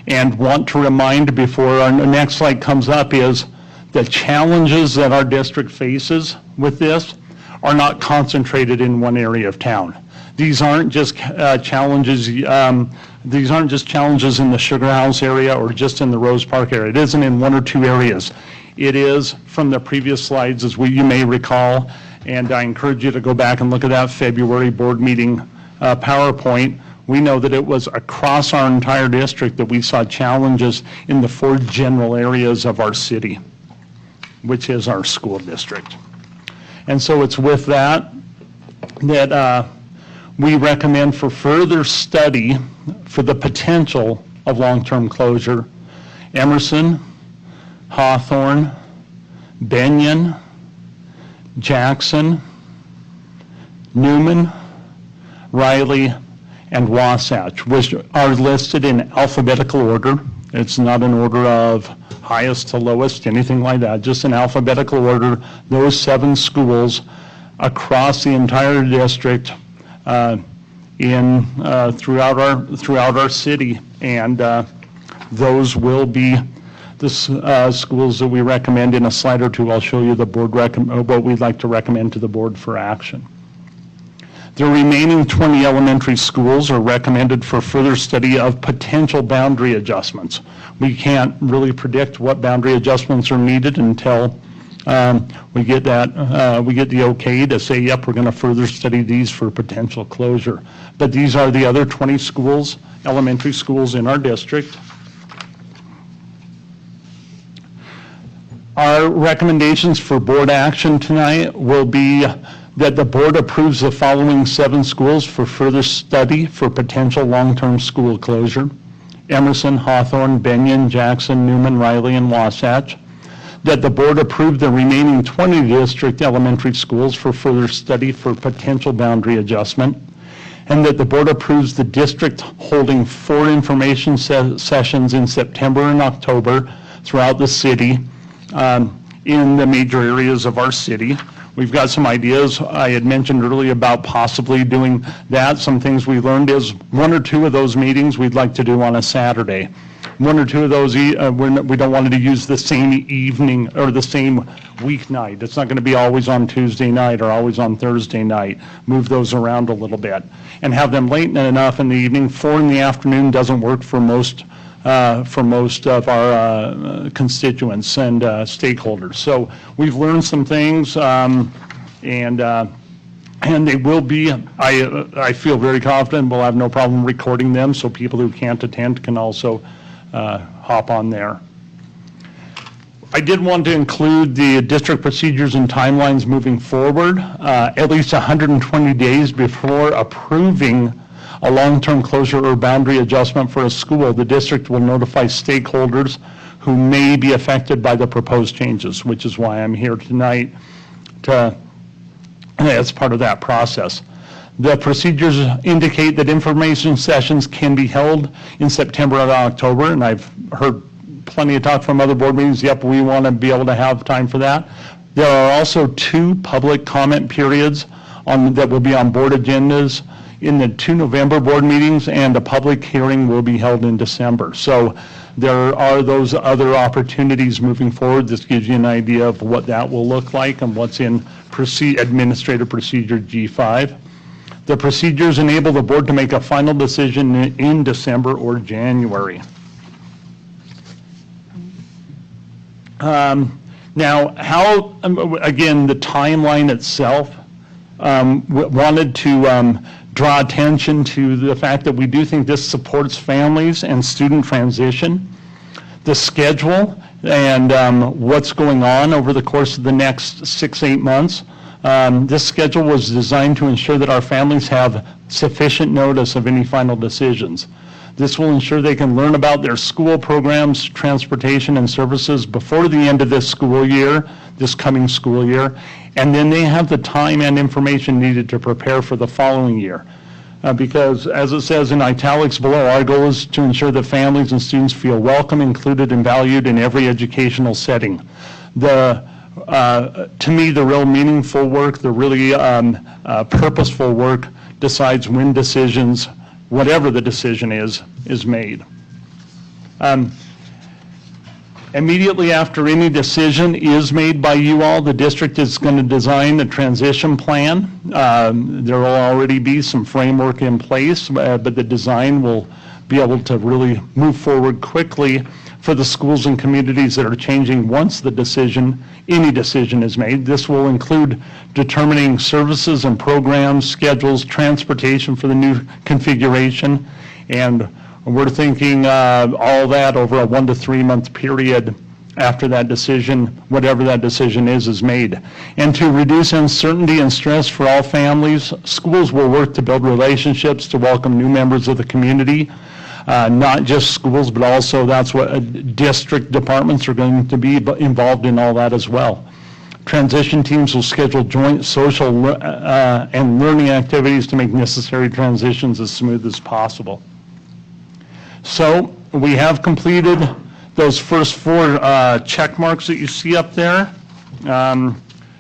and want to remind before our next slide comes up is the challenges that our district faces with this are not concentrated in one area of town. These aren't just challenges. These aren't just challenges in the Sugar House area or just in the Rose Park area. It isn't in one or two areas. It is from the previous slides, as you may recall, and I encourage you to go back and look at that February board meeting PowerPoint. We know that it was across our entire district that we saw challenges in the 4 general areas of our city, which is our school district. And so it's with that we recommend for further study for the potential of long-term closure, Emerson, Hawthorne, Benyon, Jackson, Newman, Riley, and Wasatch, which are listed in alphabetical order. It's not an order of highest to lowest, anything like that, just in alphabetical order. Those 7 schools across the entire district throughout our city, and those will be the schools that we recommend. In a slide or two, I'll show you the board what we'd like to recommend to the board for action. The remaining 20 elementary schools are recommended for further study of potential boundary adjustments. We can't really predict what boundary adjustments are needed until we get the okay to say, yep, we're going to further study these for potential closure. But these are the other 20 schools, elementary schools in our district. Our recommendations for board action tonight will be that the board approves the following 7 schools for further study for potential long-term school closure: Emerson, Hawthorne, Benyon, Jackson, Newman, Riley, and Wasatch. That the board approve the remaining 20 district elementary schools for further study for potential boundary adjustment. And that the board approves the district holding 4 information sessions in September and October throughout the city, in the major areas of our city. We've got some ideas. I had mentioned earlier about possibly doing that. Some things we learned is 1 or 2 of those meetings we'd like to do on a Saturday. 1 or 2 of those, we don't want to use the same evening or the same weeknight. It's not going to be always on Tuesday night or always on Thursday night. Move those around a little bit and have them late enough in the evening. 4 in the afternoon doesn't work for most of our constituents and stakeholders. So we've learned some things, and they will be, I feel very confident we'll have no problem recording them, so people who can't attend can also hop on there. I did want to include the district procedures and timelines moving forward. At least 120 days before approving a long-term closure or boundary adjustment for a school, the district will notify stakeholders who may be affected by the proposed changes, which is why I'm here tonight as part of that process. The procedures indicate that information sessions can be held in September and October, and I've heard plenty of talk from other board meetings. Yep, we want to be able to have time for that. There are also 2 public comment periods that will be on board agendas in the 2 November board meetings, and a public hearing will be held in December. So there are those other opportunities moving forward. This gives you an idea of what that will look like and what's in Administrative Procedure G5. The procedures enable the board to make a final decision in December or January. Now, how, again, the timeline itself, wanted to draw attention to the fact that we do think this supports families and student transition. The schedule and what's going on over the course of the next 6-8 months. This schedule was designed to ensure that our families have sufficient notice of any final decisions. This will ensure they can learn about their school programs, transportation, and services before the end of this school year, this coming school year, and then they have the time and information needed to prepare for the following year. Because, as it says in italics below, our goal is to ensure that families and students feel welcome, included, and valued in every educational setting. To me, the real meaningful work, the really purposeful work decides when decisions, whatever the decision is made. Immediately after any decision is made by you all, the district is going to design a transition plan. There will already be some framework in place, but the design will be able to really move forward quickly for the schools and communities that are changing once any decision is made. This will include determining services and programs, schedules, transportation for the new configuration, and we're thinking all that over a 1 to 3 month period after that decision, whatever that decision is made. And to reduce uncertainty and stress for all families, schools will work to build relationships to welcome new members of the community. Not just schools, but also that's what district departments are going to be involved in all that as well. Transition teams will schedule joint social and learning activities to make necessary transitions as smooth as possible. So we have completed those first 4 check marks that you see up there.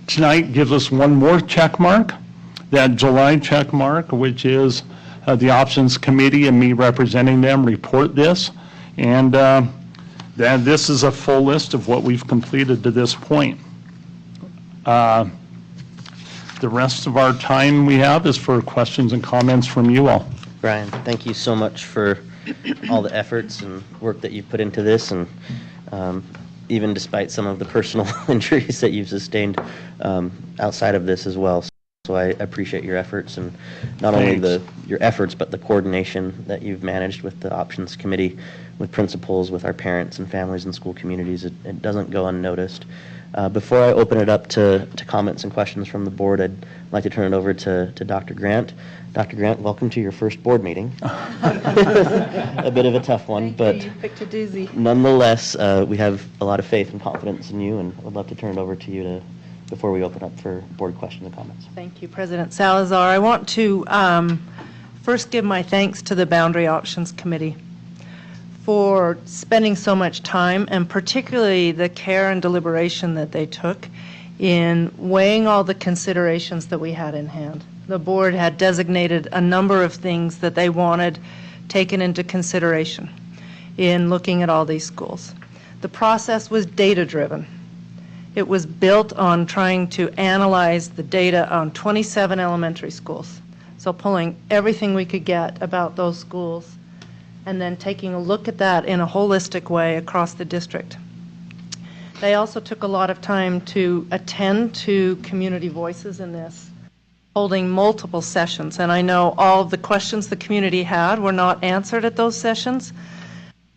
Tonight gives us one more check mark, that July check mark, which is the options committee and me representing them report this. And then this is a full list of what we've completed to this point. The rest of our time we have is for questions and comments from you all. Brian, thank you so much for all the efforts and work that you've put into this, and even despite some of the personal injuries that you've sustained outside of this as well. So I appreciate your efforts, and not only Thanks. your efforts, but the coordination that you've managed with the options committee, with principals, with our parents and families and school communities. It doesn't go unnoticed. Before I open it up to comments and questions from the board, I'd like to turn it over to Dr. Grant. Dr. Grant, welcome to your first board meeting. A bit of a tough one, but You picked a doozy. nonetheless, we have a lot of faith and confidence in you, and would love to turn it over to you before we open up for board questions and comments. Thank you, President Salazar. I want to first give my thanks to the Boundary Options Committee for spending so much time, and particularly the care and deliberation that they took in weighing all the considerations that we had in hand. The board had designated a number of things that they wanted taken into consideration in looking at all these schools. The process was data-driven. It was built on trying to analyze the data on 27 elementary schools. So pulling everything we could get about those schools and then taking a look at that in a holistic way across the district. They also took a lot of time to attend to community voices in this, holding multiple sessions. And I know all of the questions the community had were not answered at those sessions,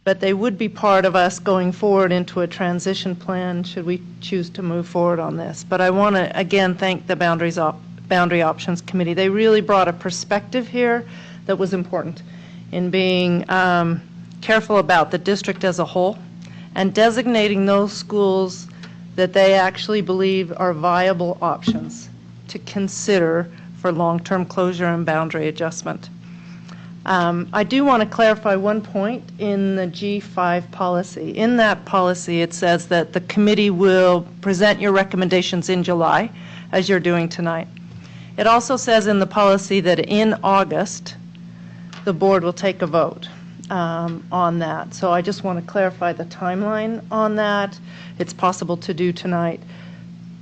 but they would be part of us going forward into a transition plan should we choose to move forward on this. But I want to again thank the Boundary Options Committee. They really brought a perspective here that was important in being careful about the district as a whole and designating those schools that they actually believe are viable options to consider for long-term closure and boundary adjustment. I do want to clarify one point in the G5 policy. In that policy, it says that the committee will present your recommendations in July, as you're doing tonight. It also says in the policy that in August, the board will take a vote on that. So I just want to clarify the timeline on that. It's possible to do tonight,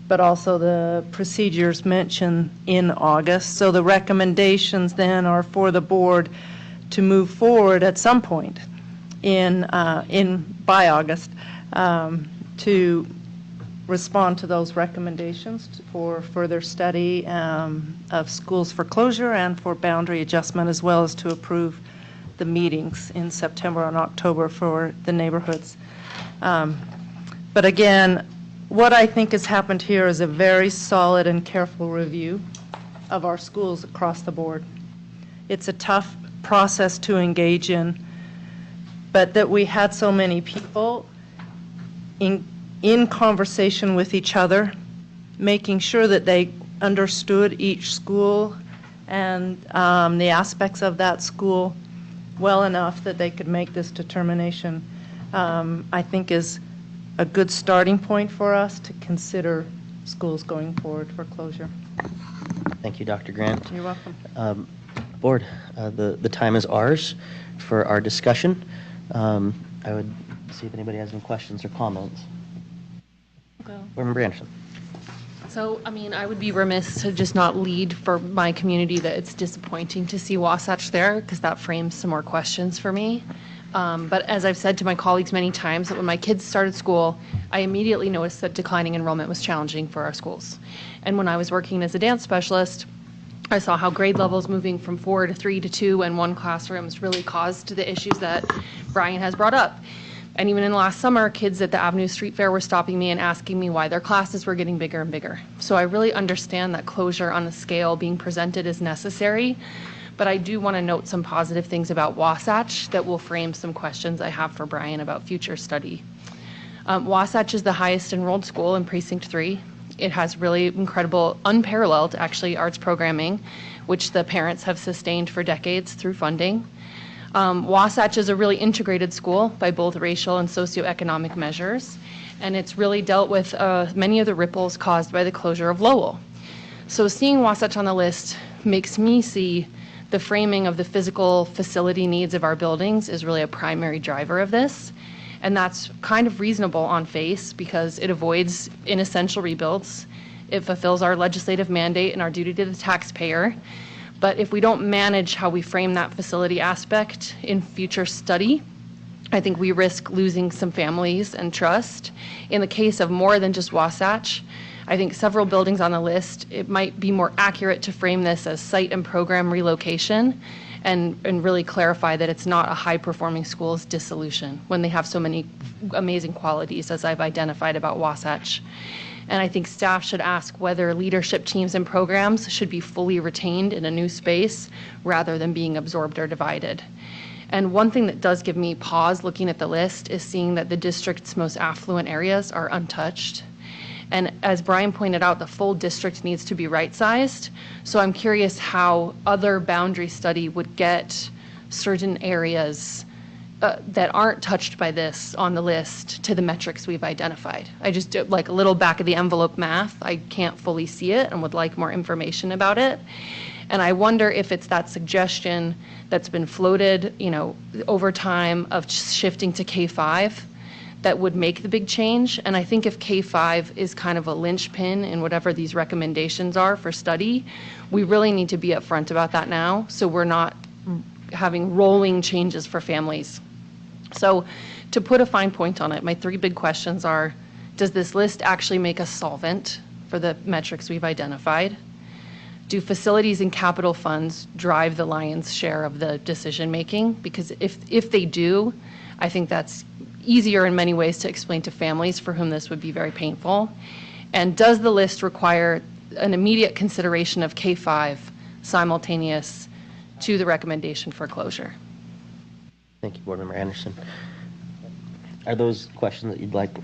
but also the procedures mentioned in August. So the recommendations then are for the board to move forward at some point by August to respond to those recommendations for further study of schools for closure and for boundary adjustment, as well as to approve the meetings in September and October for the neighborhoods. But again, what I think has happened here is a very solid and careful review of our schools across the board. It's a tough process to engage in, but that we had so many people in conversation with each other, making sure that they understood each school and the aspects of that school well enough that they could make this determination, I think is a good starting point for us to consider schools going forward for closure. Thank you, Dr. Grant. You're welcome. Board, the time is ours for our discussion. I would see if anybody has any questions or comments. Board Member Anderson. So, I mean, I would be remiss to just not lead for my community that it's disappointing to see Wasatch there, because that frames some more questions for me. But as I've said to my colleagues many times, that when my kids started school, I immediately noticed that declining enrollment was challenging for our schools. And when I was working as a dance specialist, I saw how grade levels moving from 4 to 3 to 2 and 1 classrooms really caused the issues that Brian has brought up. And even in the last summer, kids at the Avenue Street Fair were stopping me and asking me why their classes were getting bigger and bigger. So I really understand that closure on the scale being presented is necessary, but I do want to note some positive things about Wasatch that will frame some questions I have for Brian about future study. Wasatch is the highest enrolled school in Precinct 3. It has really incredible, unparalleled, actually, arts programming, which the parents have sustained for decades through funding. Wasatch is a really integrated school by both racial and socioeconomic measures, and it's really dealt with many of the ripples caused by the closure of Lowell. So seeing Wasatch on the list makes me see the framing of the physical facility needs of our buildings is really a primary driver of this. And that's kind of reasonable on face because it avoids inessential rebuilds. It fulfills our legislative mandate and our duty to the taxpayer. But if we don't manage how we frame that facility aspect in future study, I think we risk losing some families and trust. In the case of more than just Wasatch, I think several buildings on the list, it might be more accurate to frame this as site and program relocation and really clarify that it's not a high-performing school's dissolution when they have so many amazing qualities, as I've identified about Wasatch. And I think staff should ask whether leadership teams and programs should be fully retained in a new space rather than being absorbed or divided. And one thing that does give me pause looking at the list is seeing that the district's most affluent areas are untouched. And as Brian pointed out, the full district needs to be right-sized. So I'm curious how other boundary study would get certain areas that aren't touched by this on the list to the metrics we've identified. I just did like a little back of the envelope math. I can't fully see it and would like more information about it. And I wonder if it's that suggestion that's been floated, over time of shifting to K-5 that would make the big change. And I think if K-5 is kind of a linchpin in whatever these recommendations are for study, we really need to be upfront about that now so we're not having rolling changes for families. So to put a fine point on it, my 3 big questions are, does this list actually make us solvent for the metrics we've identified? Do facilities and capital funds drive the lion's share of the decision making? Because if they do, I think that's easier in many ways to explain to families for whom this would be very painful. And does the list require an immediate consideration of K-5 simultaneous to the recommendation for closure? Thank you, Board Member Anderson. Are those questions that you'd like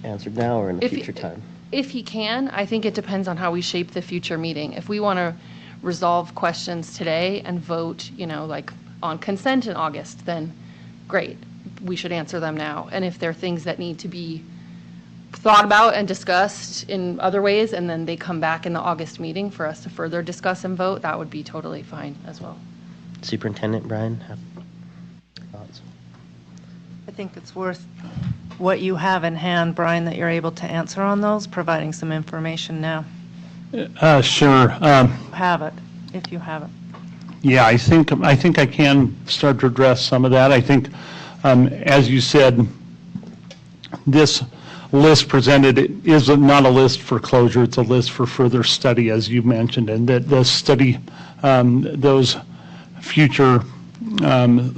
answered now or in a future time? If he can, I think it depends on how we shape the future meeting. If we want to resolve questions today and vote, like on consent in August, then great. We should answer them now. And if there are things that need to be thought about and discussed in other ways, and then they come back in the August meeting for us to further discuss and vote, that would be totally fine as well. Superintendent Brian, have thoughts? I think it's worth what you have in hand, Brian, that you're able to answer on those, providing some information now. Sure. Have it, if you have it. Yeah, I think I can start to address some of that. I think, as you said, this list presented is not a list for closure, it's a list for further study, as you mentioned, and that the study, those future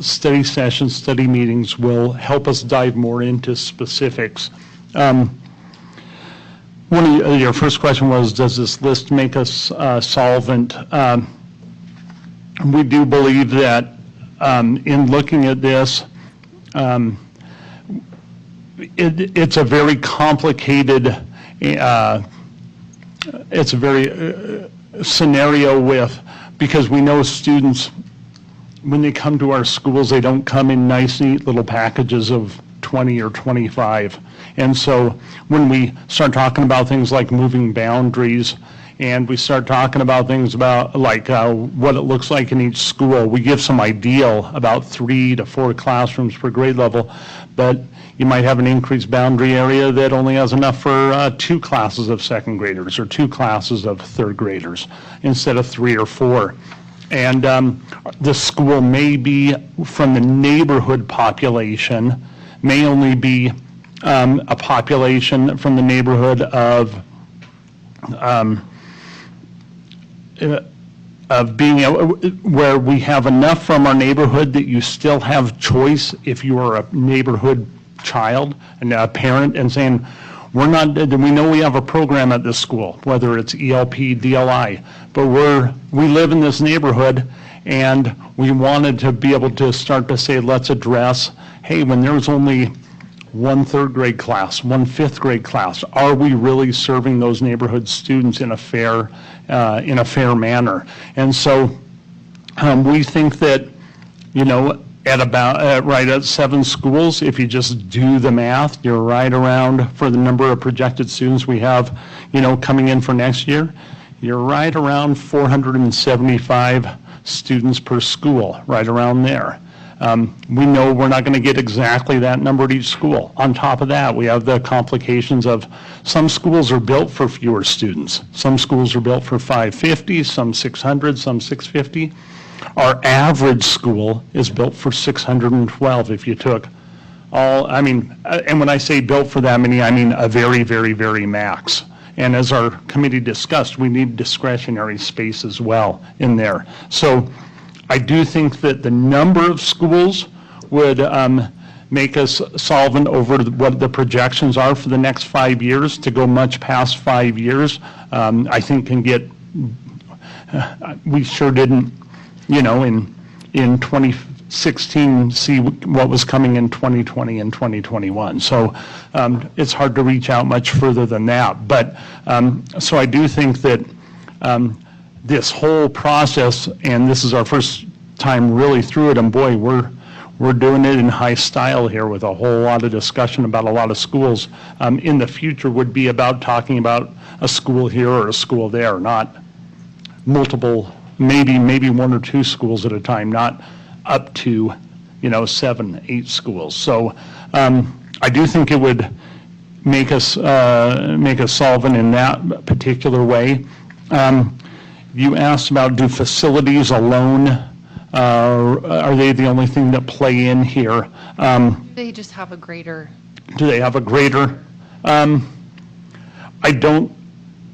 study sessions, study meetings will help us dive more into specifics. One of your first question was, does this list make us solvent? We do believe that in looking at this, it's a very complicated, it's a very scenario because we know students, when they come to our schools, they don't come in nice, neat little packages of 20 or 25. And so when we start talking about things like moving boundaries, and we start talking about things about like what it looks like in each school, we give some ideal about 3 to 4 classrooms per grade level, but you might have an increased boundary area that only has enough for 2 classes of second graders or 2 classes of third graders instead of 3 or 4. And the school may be, from the neighborhood population, may only be a population from the neighborhood of being where we have enough from our neighborhood that you still have choice if you are a neighborhood child and a parent, and saying, we know we have a program at this school, whether it's ELP, DLI, but we live in this neighborhood, and we wanted to be able to start to say, let's address, hey, when there's only 1 third grade class, 1 fifth grade class, are we really serving those neighborhood students in a fair manner? And so we think that, at about right at 7 schools, if you just do the math, you're right around, for the number of projected students we have, coming in for next year, you're right around 475 students per school, right around there. We know we're not going to get exactly that number at each school. On top of that, we have the complications of some schools are built for fewer students. Some schools are built for 550, some 600, some 650. Our average school is built for 612 if you took all, and when I say built for that many, I mean a very, very, very max. And as our committee discussed, we need discretionary space as well in there. So I do think that the number of schools would make us solvent over what the projections are for the next 5 years. To go much past 5 years, I think can get, we sure didn't, in 2016 see what was coming in 2020 and 2021. So it's hard to reach out much further than that. But so I do think that this whole process, and this is our first time really through it, and boy, we're doing it in high style here with a whole lot of discussion about a lot of schools. In the future would be about talking about a school here or a school there, not multiple, maybe 1 or 2 schools at a time, not up to 7, 8 schools. So I do think it would make us solvent in that particular way. You asked about, do facilities alone, are they the only thing that play in here? They just have a greater. Do they have a greater?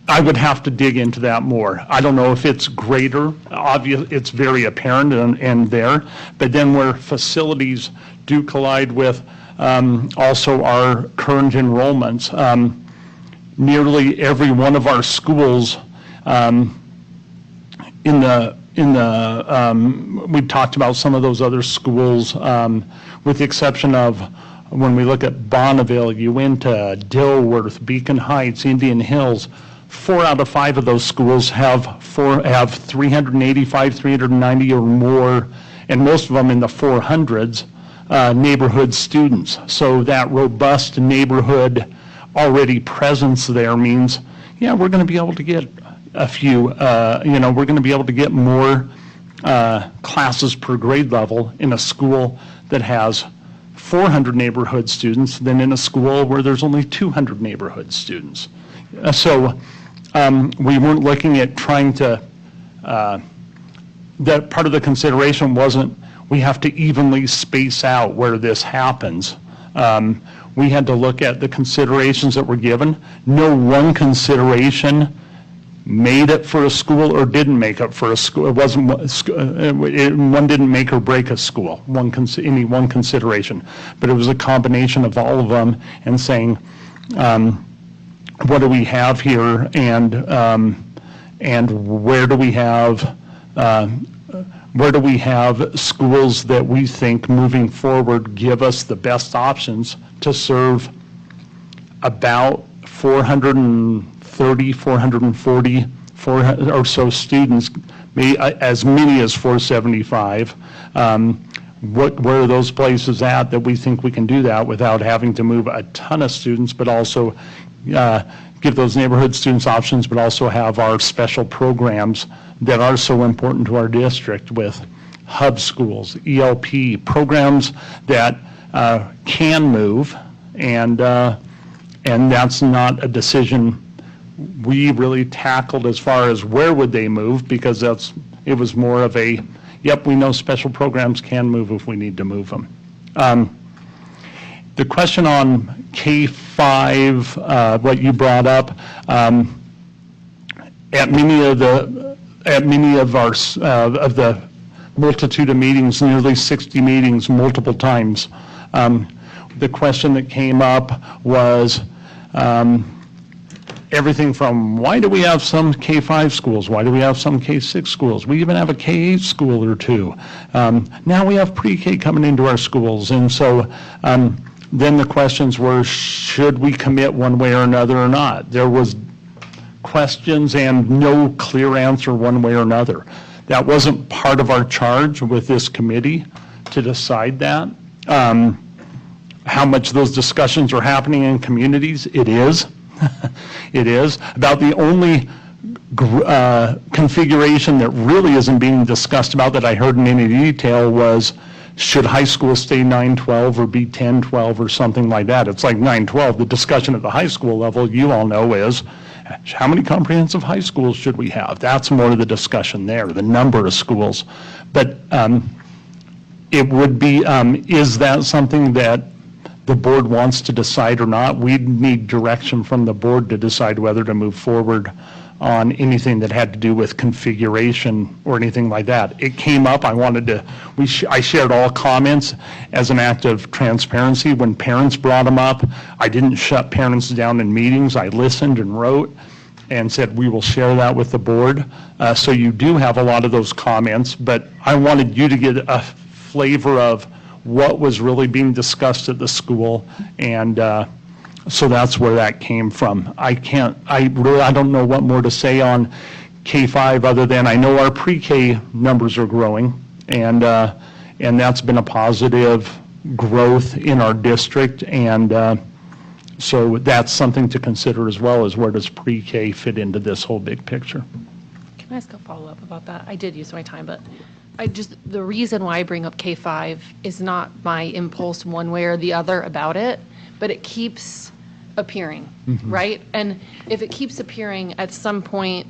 I would have to dig into that more. I don't know if it's greater. Obvious, it's very apparent and there. But then where facilities do collide with also our current enrollments, nearly every one of our schools we talked about some of those other schools, with the exception of when we look at Bonneville, Uinta, Dilworth, Beacon Heights, Indian Hills. 4 out of 5 of those schools have 385, 390 or more, and most of them in the 400s, neighborhood students. So that robust neighborhood already presence there means, yeah, we're going to be able to get a few, we're going to be able to get more classes per grade level in a school that has 400 neighborhood students than in a school where there's only 200 neighborhood students. So we weren't looking at trying to, that part of the consideration wasn't we have to evenly space out where this happens. We had to look at the considerations that were given. No one consideration made it for a school or didn't make it for a school. It wasn't, one didn't make or break a school, any one consideration. But it was a combination of all of them and saying, what do we have here, and where do we have schools that we think moving forward give us the best options to serve about 430, 440 or so students, maybe as many as 475. Where are those places at that we think we can do that without having to move a ton of students, but also give those neighborhood students options, but also have our special programs that are so important to our district with hub schools, ELP, programs that can move, and that's not a decision we really tackled as far as where would they move, because it was more of a, yep, we know special programs can move if we need to move them. The question on K-5, what you brought up, at many of our of the multitude of meetings, nearly 60 meetings, multiple times, the question that came up was everything from why do we have some K-5 schools? Why do we have some K-6 schools? We even have a K-8 school or two. Now we have pre-K coming into our schools. And so then the questions were, should we commit one way or another or not? There was questions and no clear answer one way or another. That wasn't part of our charge with this committee to decide that. How much those discussions are happening in communities, it is. It is. About the only configuration that really isn't being discussed about that I heard in any detail was, should high school stay 9-12 or be 10-12 or something like that? It's like 9-12. The discussion at the high school level, you all know, is how many comprehensive high schools should we have? That's more of the discussion there, the number of schools. But it would be, is that something that the board wants to decide or not. We need direction from the board to decide whether to move forward on anything that had to do with configuration or anything like that. It came up, I wanted to, I shared all comments as an act of transparency. When parents brought them up, I didn't shut parents down in meetings. I listened and wrote and said, we will share that with the board. So you do have a lot of those comments, but I wanted you to get a flavor of what was really being discussed at the school, and so that's where that came from. I don't know what more to say on K-5 other than I know our pre-K numbers are growing, and that's been a positive growth in our district, and so that's something to consider as well, as where does pre-K fit into this whole big picture. Can I ask a follow-up about that? I did use my time, but the reason why I bring up K-5 is not my impulse one way or the other about it, but it keeps appearing, right? And if it keeps appearing, at some point,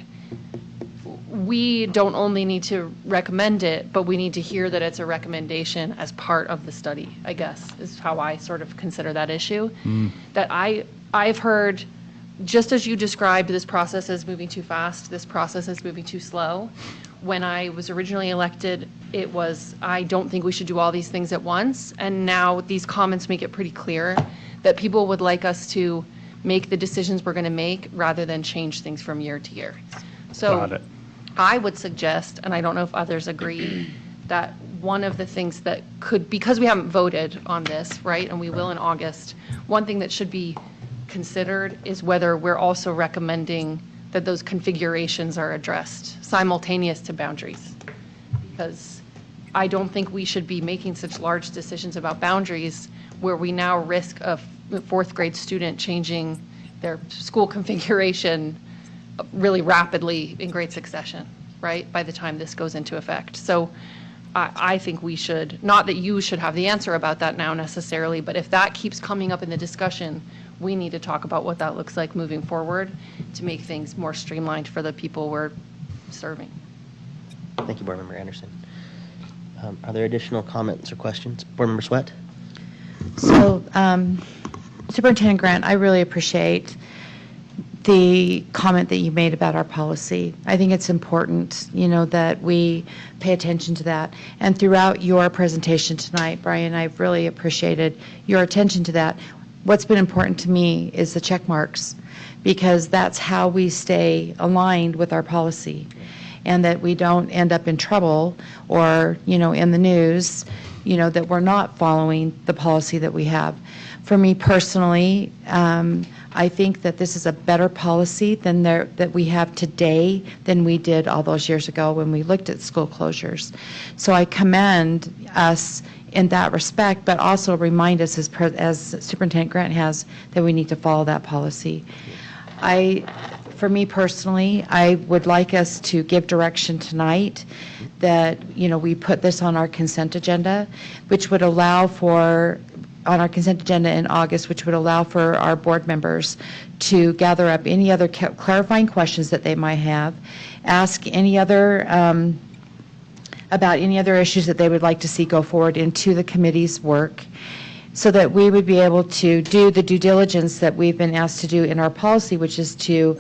we don't only need to recommend it, but we need to hear that it's a recommendation as part of the study, I guess, is how I sort of consider that issue. That I've heard, just as you described, this process is moving too fast, this process is moving too slow. When I was originally elected, it was, I don't think we should do all these things at once. And now these comments make it pretty clear that people would like us to make the decisions we're going to make rather than change things from year to year. So Got it. I would suggest, and I don't know if others agree, that one of the things that could, because we haven't voted on this, right, and we will in August, one thing that should be considered is whether we're also recommending that those configurations are addressed simultaneous to boundaries. Because I don't think we should be making such large decisions about boundaries where we now risk a fourth grade student changing their school configuration really rapidly in great succession, right, by the time this goes into effect. So I think we should, not that you should have the answer about that now necessarily, but if that keeps coming up in the discussion, we need to talk about what that looks like moving forward to make things more streamlined for the people we're serving. Thank you, Board Member Anderson. Are there additional comments or questions? Board Member Sweat? So, Superintendent Grant, I really appreciate the comment that you made about our policy. I think it's important, that we pay attention to that. And throughout your presentation tonight, Brian, I've really appreciated your attention to that. What's been important to me is the check marks, because that's how we stay aligned with our policy, and that we don't end up in trouble or, in the news, that we're not following the policy that we have. For me personally, I think that this is a better policy that we have today than we did all those years ago when we looked at school closures. So I commend us in that respect, but also remind us, as Superintendent Grant has, that we need to follow that policy. For me personally, I would like us to give direction tonight that, we put this on our consent agenda, which would allow for, on our consent agenda in August, which would allow for our board members to gather up any other clarifying questions that they might have, ask any other, about any other issues that they would like to see go forward into the committee's work, so that we would be able to do the due diligence that we've been asked to do in our policy, which is to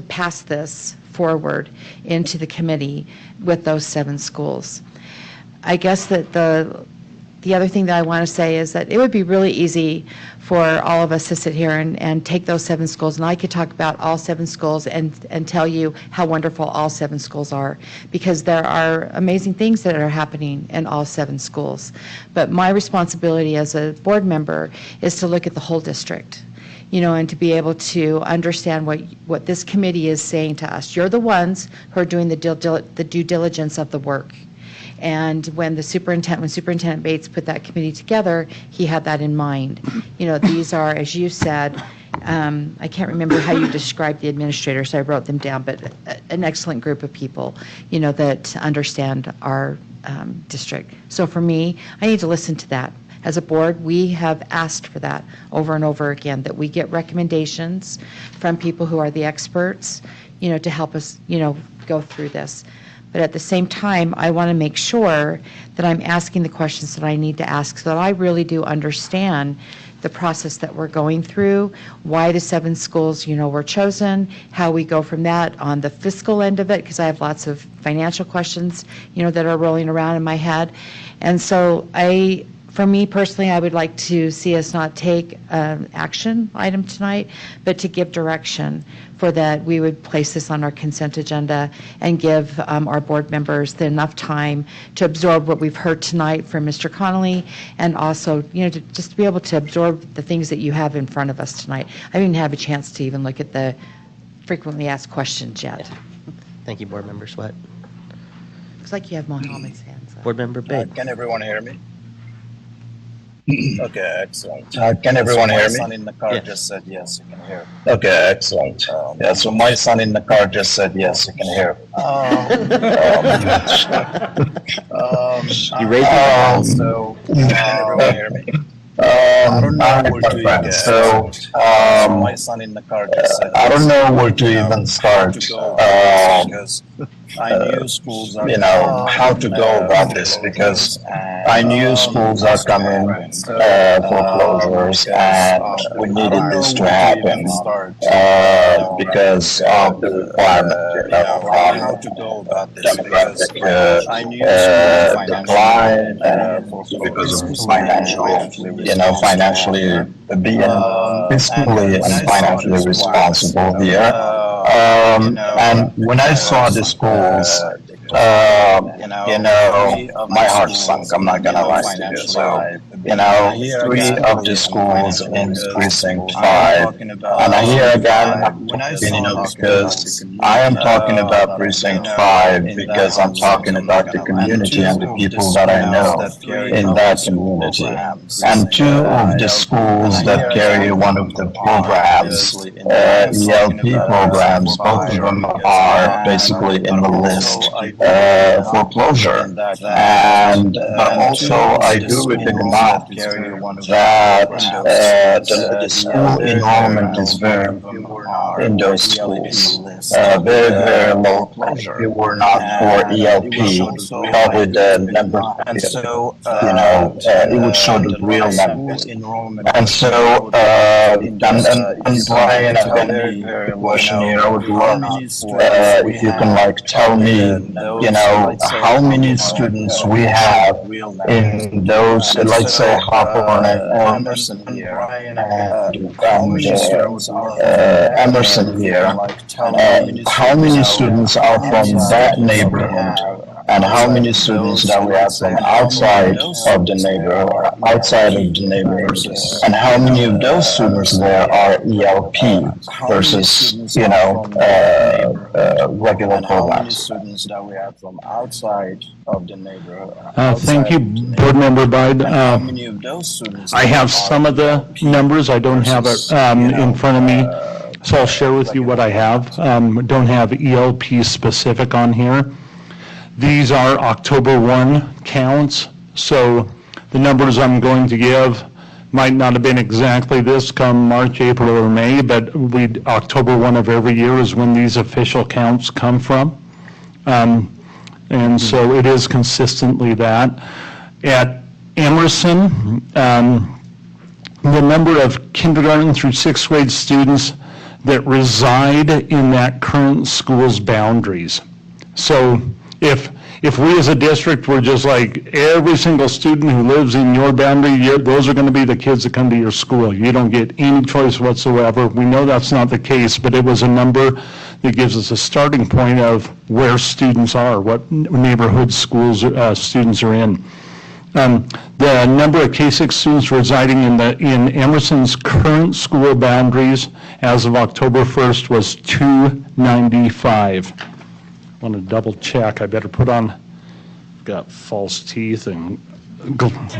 pass this forward into the committee with those 7 schools. I guess that the other thing that I want to say is that it would be really easy for all of us to sit here and take those 7 schools, and I could talk about all 7 schools and tell you how wonderful all 7 schools are, because there are amazing things that are happening in all 7 schools. But my responsibility as a board member is to look at the whole district, and to be able to understand what this committee is saying to us. You're the ones who are doing the due diligence of the work. And when Superintendent Bates put that committee together, he had that in mind. These are, as you said, I can't remember how you described the administrators, so I wrote them down, but an excellent group of people, that understand our district. So for me, I need to listen to that. As a board, we have asked for that over and over again, that we get recommendations from people who are the experts, to help us, go through this. But at the same time, I want to make sure that I'm asking the questions that I need to ask so that I really do understand the process that we're going through, why the 7 schools, were chosen, how we go from that on the fiscal end of it, because I have lots of financial questions, that are rolling around in my head. And so for me personally, I would like to see us not take an action item tonight, but to give direction for that we would place this on our consent agenda and give our board members enough time to absorb what we've heard tonight from Mr. Connolly, and also, to just be able to absorb the things that you have in front of us tonight. I didn't have a chance to even look at the frequently asked questions yet. Thank you, Board Member Sweat. Looks like you have Mohammed's hands up. Board Member Babe. Can everyone hear me? Okay, excellent. Can everyone hear me? My son in the car just said yes, you can hear. Okay, excellent. Yeah, so my son in the car just said yes, you can hear. You raised your hand. So, can everyone hear me? I don't know where to even start. So my son in the car just said I don't know where to even start. Because I knew schools are how to go about this, because I knew schools are coming for closures, and we needed this to happen because of the requirement how to go about this, demographic decline, because of financially being fiscally and financially responsible here. And when I saw the schools, my heart sunk, I'm not gonna lie to you. So, 3 of the schools in precinct 5, and I hear again, because I am talking about precinct 5 because I'm talking about the community and the people that I know in that community. And 2 of the schools that carry one of the programs, ELP programs, both of them are basically in the list for closure. And but also I do recognize that the school enrollment is very in those schools, very, very low closure. If it were not for ELP, probably the number, it would show the real numbers. And so, and Brian, I've got a question here. I would love if you can tell me, how many students we have in those, let's say Hawthorne and Emerson here, Emerson here. How many students are from that neighborhood, and how many students that we have from outside of the neighborhood, and how many of those students there are ELP versus, regular programs? Students that we have from outside of the neighborhood. Thank you, Board Member Bide. I have some of the numbers. I don't have it in front of me, so I'll share with you what I have. Don't have ELP specific on here. These are October 1 counts, so the numbers I'm going to give might not have been exactly this come March, April, or May, but October 1 of every year is when these official counts come from. And so it is consistently that. At Emerson, the number of kindergarten through 6th grade students that reside in that current school's boundaries. So if we as a district were just like every single student who lives in your boundary, those are going to be the kids that come to your school. You don't get any choice whatsoever. We know that's not the case, but it was a number that gives us a starting point of where students are, what neighborhood schools students are in. The number of K-6 students residing in Emerson's current school boundaries as of October 1st was 295. I want to double check. I better put on, got false teeth and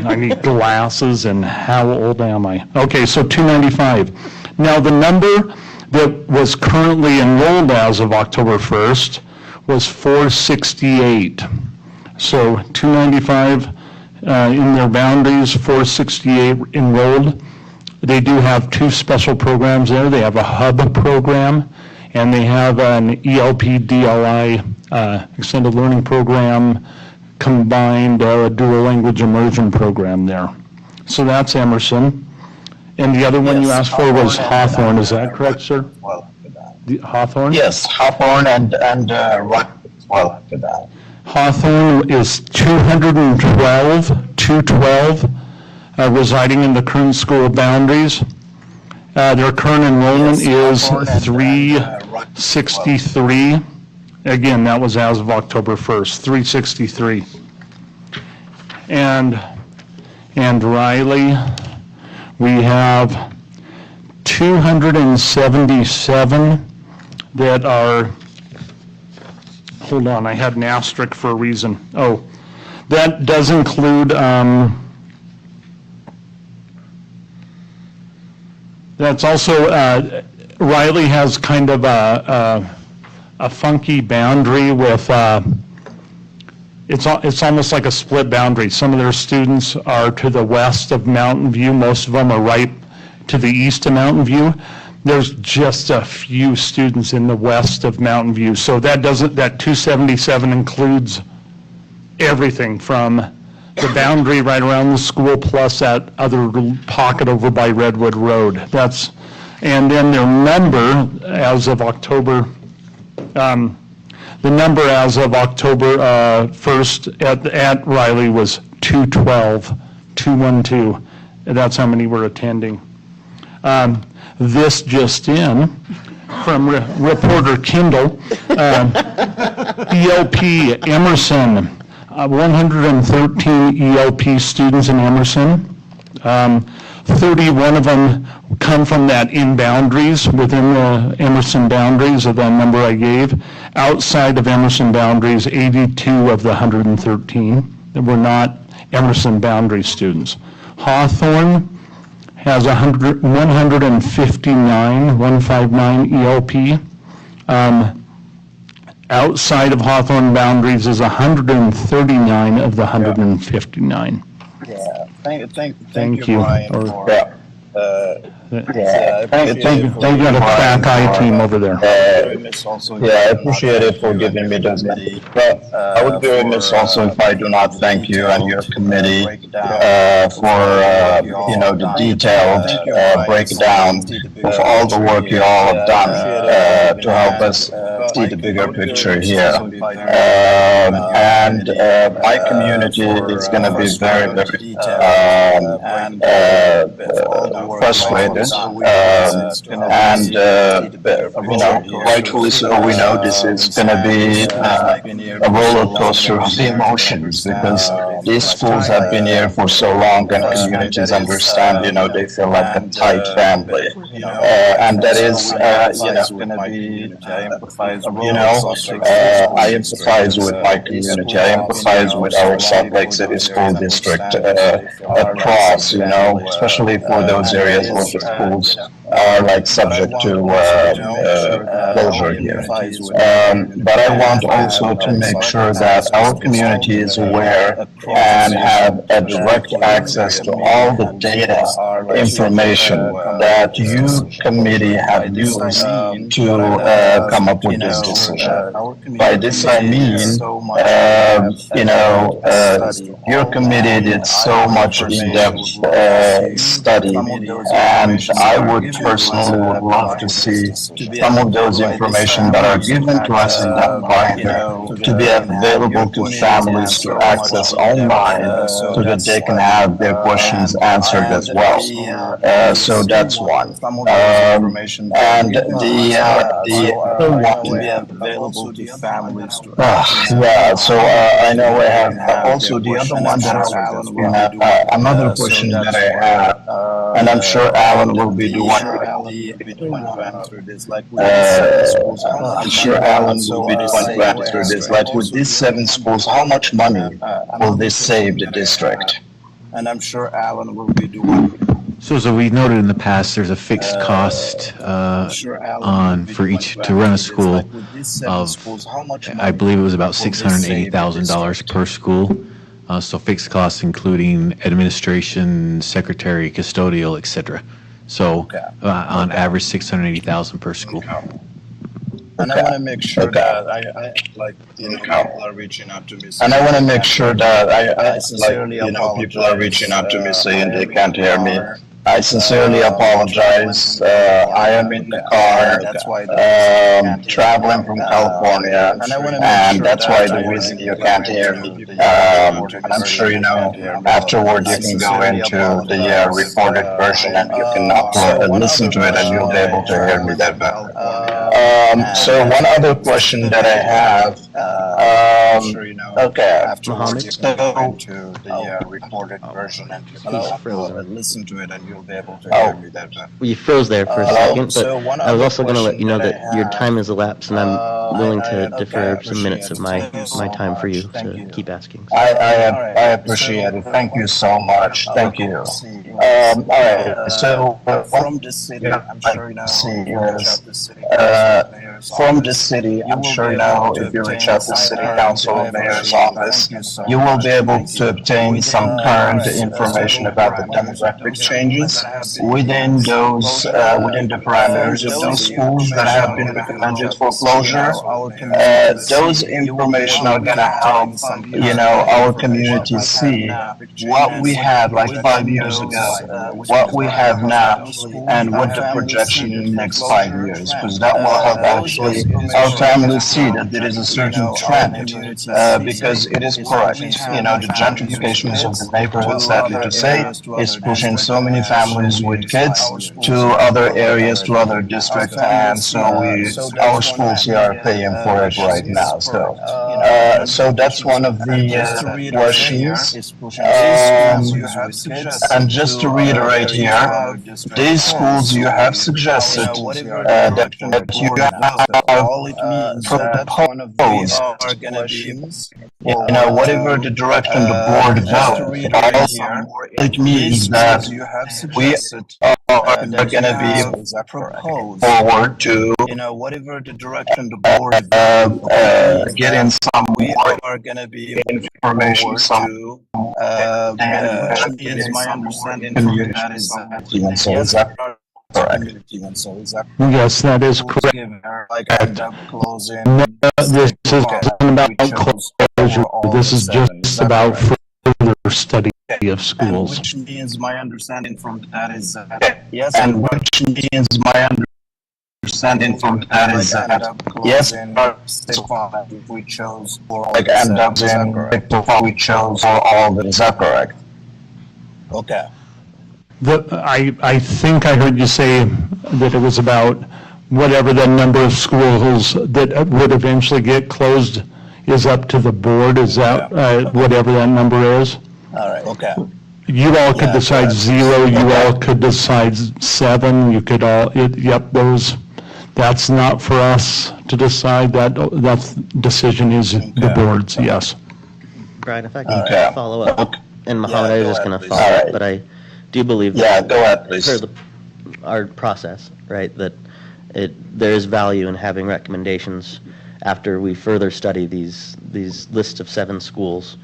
I need glasses, and how old am I? Okay, so 295. Now the number that was currently enrolled as of October 1st was 468. So 295 in their boundaries, 468 enrolled. They do have 2 special programs there. They have a hub program and they have an ELP DLI extended learning program combined dual language immersion program there. So that's Emerson. And the other one you asked for was Hawthorne, is that correct, sir? Hawthorne? Yes, Hawthorne and Rock well after that. Hawthorne is 212, residing in the current school boundaries. Their current enrollment is 363. Again, that was as of October 1st, 363. And Riley, we have 277 that are, hold on, I had an asterisk for a reason. Oh, that does include, that's also, Riley has kind of a funky boundary with, it's almost like a split boundary. Some of their students are to the west of Mountain View. Most of them are right to the east of Mountain View. There's just a few students in the west of Mountain View. So that 277 includes everything from the boundary right around the school plus that other pocket over by Redwood Road. And then their number as of October, the number as of October 1st at Riley was 212. That's how many were attending. This just in from reporter Kindle, ELP Emerson, 113 ELP students in Emerson. 31 of them come from that in boundaries, within the Emerson boundaries of the number I gave. Outside of Emerson boundaries, 82 of the 113 that were not Emerson boundary students. Hawthorne has 159 ELP. Outside of Hawthorne boundaries is 139 of the 159. Yeah, Thank you. Brian, for, They've got a crack eye team over there. I appreciate it for giving me those many. But I would be remiss also if I do not thank you and your committee for the detailed breakdown of all the work you all have done to help us see the bigger picture here. And my community is going to be very, very frustrated, and rightfully so. We know this is going to be a roller coaster of emotions because these schools have been here for so long, and communities understand. They feel like a tight family, and that is, going to be. I empathize with my community. I empathize with our Salt Lake City School District across. Especially for those areas where the schools are subject to closure here. But I want also to make sure that our community is aware and have a direct access to all the data, information that you committee have used to come up with this decision. By this I mean, your committee did so much in-depth study, and I would personally love to see some of those information that are given to us in that binder to be available to families to access online so that they can have their questions answered as well. So that's one. And the other one, so I know I have also the other one that another question that I have, and I'm sure Alan will be the one. I'm sure Alan will be the one to answer this. With these 7 schools, how much money will this save the district? And I'm sure Alan will be the one. So as we noted in the past, there's a fixed cost for each to run a school of, I believe it was about $680,000 per school. So fixed costs including administration, secretary, custodial, etc. So on average, $680,000 per school. And I want to make sure that I like, people are reaching out to me. And I want to make sure that I sincerely, people are reaching out to me saying they can't hear me. I sincerely apologize. I am in the car, traveling from California, and that's why the reason you can't hear me. I'm sure you know. Afterward, you can go into the recorded version, and you can upload and listen to it, and you'll be able to hear me that better. So one other question that I have. Okay. Mohammed? Into the recorded version, and you can upload and listen to it, and you'll be able to hear me that better. You froze there for a second, but so one I was other also going to let question you know that I that your have, time has elapsed, and I'm willing to I defer some minutes of my appreciate it. Thank you so time for you much. Thank to you. keep asking. I appreciate it. Thank you so much. Thank you. All right. So from the city, I'm sure you know. From the city, I'm sure you know. If you reach out to City Council or Mayor's office, you will be able to obtain some current information about the demographic changes within those within the parameters of those schools that have been recommended for closure. Those information are going to help, our community see what we had like 5 years ago, what we have now, and what the projection in the next 5 years, because that will help actually our families see that there is a certain trend, because it is correct. The gentrification of the neighborhood, sadly to say, is pushing so many families with kids to other areas, to other districts, and so our schools here are paying for it right now. So that's one of the questions. And just to reiterate here, these schools you have suggested that you have proposed, whatever the direction the board goes, it means that we are going to be forward to whatever the direction the board getting some more information, some is my understanding that is so is that correct? Yes, that is correct. No, this isn't about closure. This is just about further study of schools. Which means my understanding from that is yes, and which means my understanding from that is yes, if we chose for all, end up in we chose for all of it. Is that correct? Okay. I think I heard you say that it was about whatever the number of schools that would eventually get closed is up to the board. Is that whatever that number is? All right. Okay. You all could decide 0. You all could decide 7. You could all. Those. That's not for us to decide. That decision is the board's. Yes. Brian, if I can follow up, and Mohammed, I was just going to follow up, but I do believe that go ahead, please. For our process, right, that there is value in having recommendations after we further study these lists of 7 schools.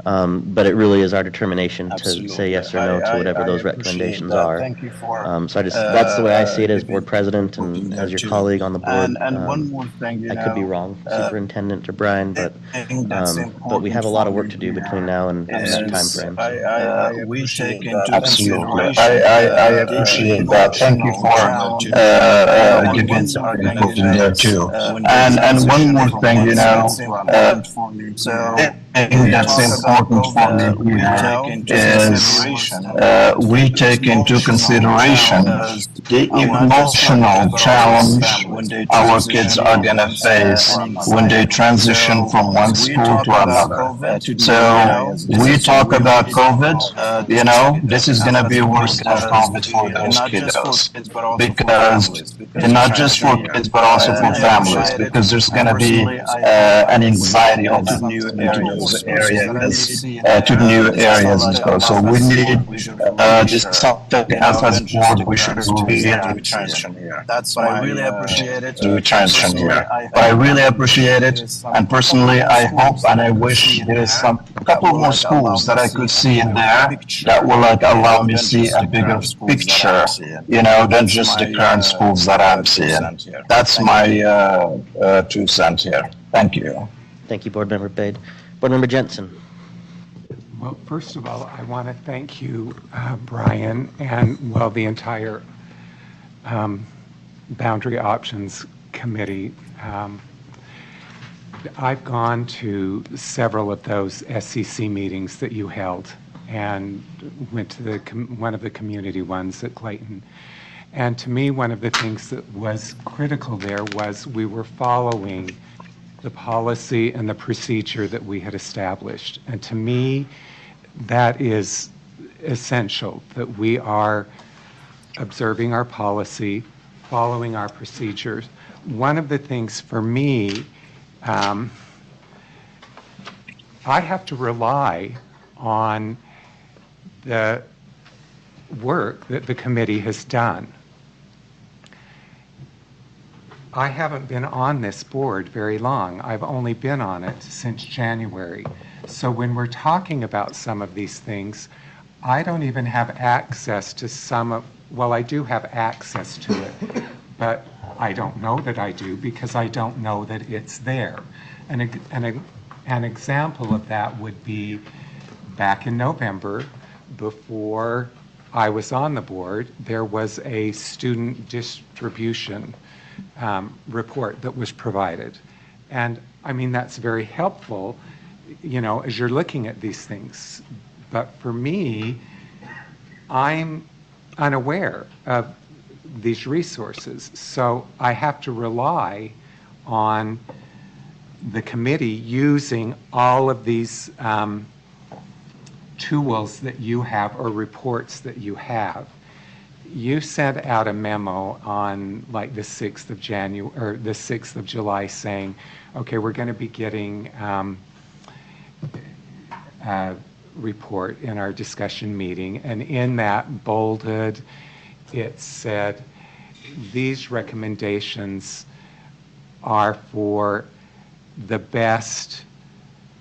But it really is our determination to say yes or no to whatever those recommendations are. Thank you for, so that's the way I see it as board president and as your colleague on the board. And one more thing, I could be wrong, Superintendent or Brian, but we have a lot of work to do between now and that time frame. We take into consideration. I appreciate that. Thank you for giving some input in there too. And one more thing, that's important for me is we take into consideration the emotional challenge our kids are going to face when they transition from one school to another. So we talk about COVID, this is going to be worse than COVID for those kiddos, because not just for kids but also for families, because there's going to be an anxiety of into those areas, to new areas as well. So we need just something else as a board. We should really do transition here. That's why I really appreciate it. Do transition here. But I really appreciate it, and personally, I hope and I wish there is something couple more schools that I could see in there that will like allow me to see a bigger picture, than just the current schools that I'm seeing. That's my 2 cents here. Thank you. Thank you, Board Member Bade. Board Member Jensen. Well, first of all, I want to thank you, Brian, and, well, the entire Boundary Options Committee. I've gone to several of those SCC meetings that you held and went to one of the community ones at Clayton. And to me, one of the things that was critical there was we were following the policy and the procedure that we had established. And to me, that is essential, that we are observing our policy, following our procedures. One of the things for me, I have to rely on the work that the committee has done. I haven't been on this board very long. I've only been on it since January. So when we're talking about some of these things, I don't even have access to some of, well, I do have access to it, but I don't know that I do because I don't know that it's there. An example of that would be back in November, before I was on the board, there was a student distribution report that was provided. And I mean, that's very helpful, as you're looking at these things. But for me, I'm unaware of these resources. So I have to rely on the committee using all of these tools that you have or reports that you have. You sent out a memo on like the 6th of January or the 6th of July saying, okay, we're going to be getting a report in our discussion meeting. And in that bolded, it said, these recommendations are for the best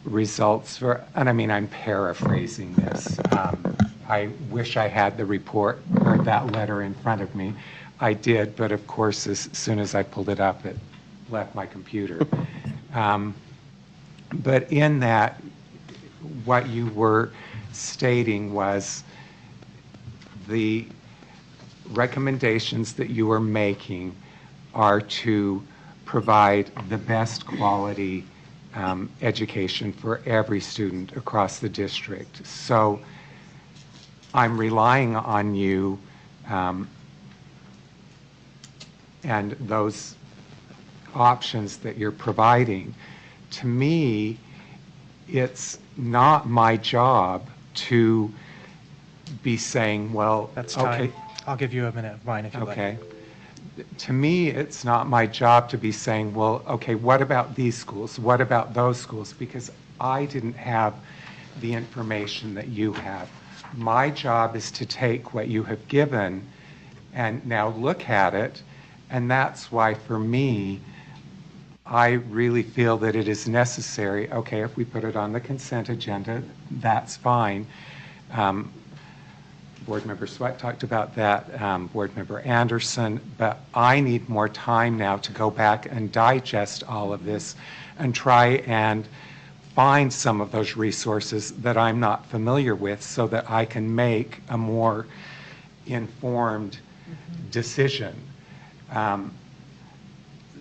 results for, and I mean, I'm paraphrasing this. I wish I had the report or that letter in front of me. I did, but of course, as soon as I pulled it up, it left my computer. But in that, what you were stating was the recommendations that you are making are to provide the best quality education for every student across the district. So I'm relying on you and those options that you're providing. To me, it's not my job to be saying, well, That's okay. time. I'll give you a minute, Brian, if you like. Okay. To me, it's not my job to be saying, well, okay, what about these schools? What about those schools? Because I didn't have the information that you have. My job is to take what you have given and now look at it. And that's why, for me, I really feel that it is necessary. Okay, if we put it on the consent agenda, that's fine. Board Member Sweat talked about that, Board Member Anderson, but I need more time now to go back and digest all of this and try and find some of those resources that I'm not familiar with so that I can make a more informed decision.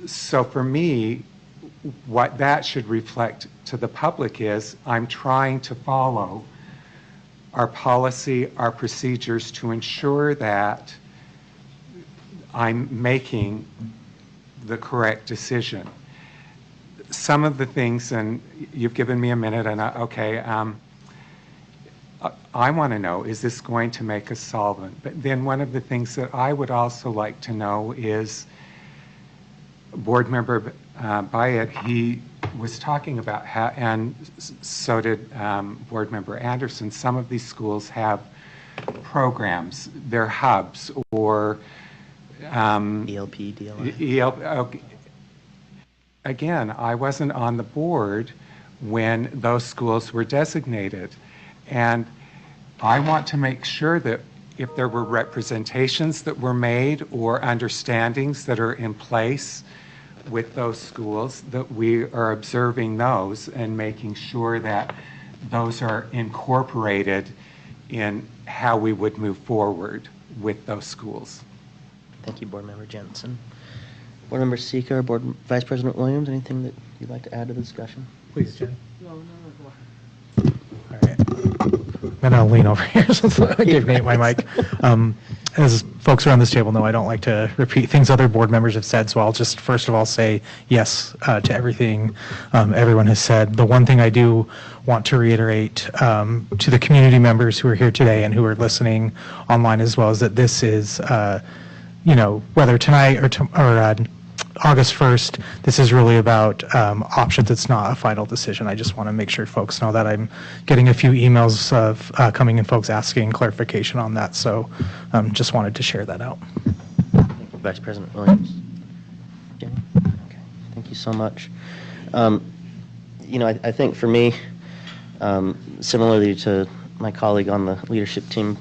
So for me, what that should reflect to the public is I'm trying to follow our policy, our procedures to ensure that I'm making the correct decision. Some of the things, and you've given me a minute, and I want to know, is this going to make us solvent? But then one of the things that I would also like to know is, Board Member Bayet, he was talking about how, and so did Board Member Anderson, some of these schools have programs, they're hubs, or ELP, DLI. Again, I wasn't on the board when those schools were designated. And I want to make sure that if there were representations that were made or understandings that are in place with those schools, that we are observing those and making sure that those are incorporated in how we would move forward with those schools. Thank you, Board Member Jensen. Board Member Seeker, Board Vice President Williams, anything that you'd like to add to the discussion? Please, Jen. All right. I'm going to lean over here since I gave Nate my mic. As folks around this table know, I don't like to repeat things other board members have said, so I'll just first of all say yes to everything everyone has said. The one thing I do want to reiterate to the community members who are here today and who are listening online as well is that this is, whether tonight or August 1st, this is really about options. It's not a final decision. I just want to make sure folks know that. I'm getting a few emails of coming in folks asking clarification on that, so just wanted to share that out. Thank you, Vice President Williams. Jenny? Okay, thank you so much. I think for me, similarly to my colleague on the leadership team,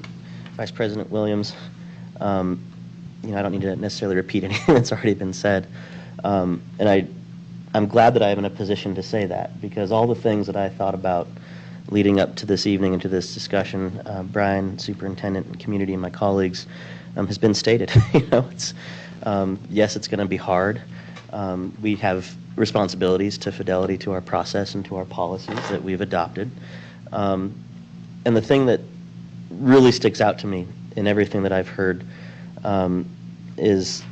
Vice President Williams, I don't need to necessarily repeat anything that's already been said. And I'm glad that I am in a position to say that, because all the things that I thought about leading up to this evening and to this discussion, Brian, Superintendent, and community, and my colleagues, has been stated. It's yes, it's going to be hard. We have responsibilities to fidelity to our process and to our policies that we've adopted. And the thing that really sticks out to me in everything that I've heard is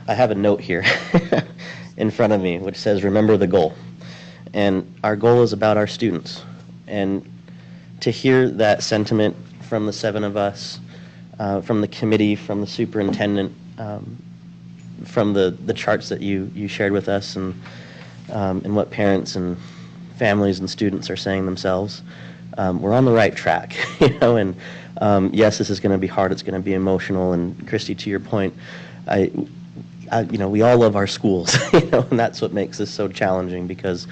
I have a note here in front of me which says, remember the goal. And our goal is about our students. And to hear that sentiment from the seven of us, from the committee, from the superintendent, from the charts that you shared with us, and what parents and families and students are saying themselves, we're on the right track. And yes, this is going to be hard. It's going to be emotional. And Christy, to your point, we all love our schools, and that's what makes this so challenging, because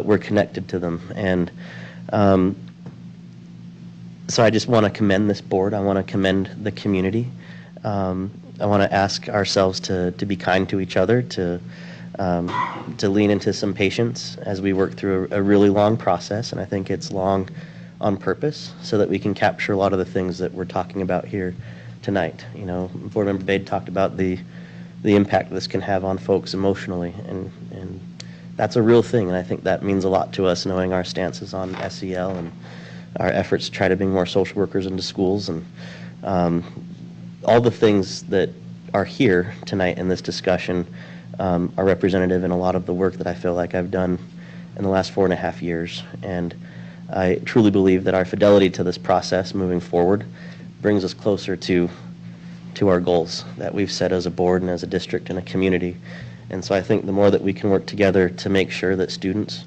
we're connected to them. And so I just want to commend this board. I want to commend the community. I want to ask ourselves to be kind to each other, to lean into some patience as we work through a really long process. And I think it's long on purpose so that we can capture a lot of the things that we're talking about here tonight. Board Member Bade talked about the impact this can have on folks emotionally, and that's a real thing, and I think that means a lot to us, knowing our stances on SEL and our efforts to try to bring more social workers into schools, and all the things that are here tonight in this discussion are representative in a lot of the work that I feel like I've done in the last 4.5 years. And I truly believe that our fidelity to this process moving forward brings us closer to our goals that we've set as a board and as a district and a community. And so I think the more that we can work together to make sure that students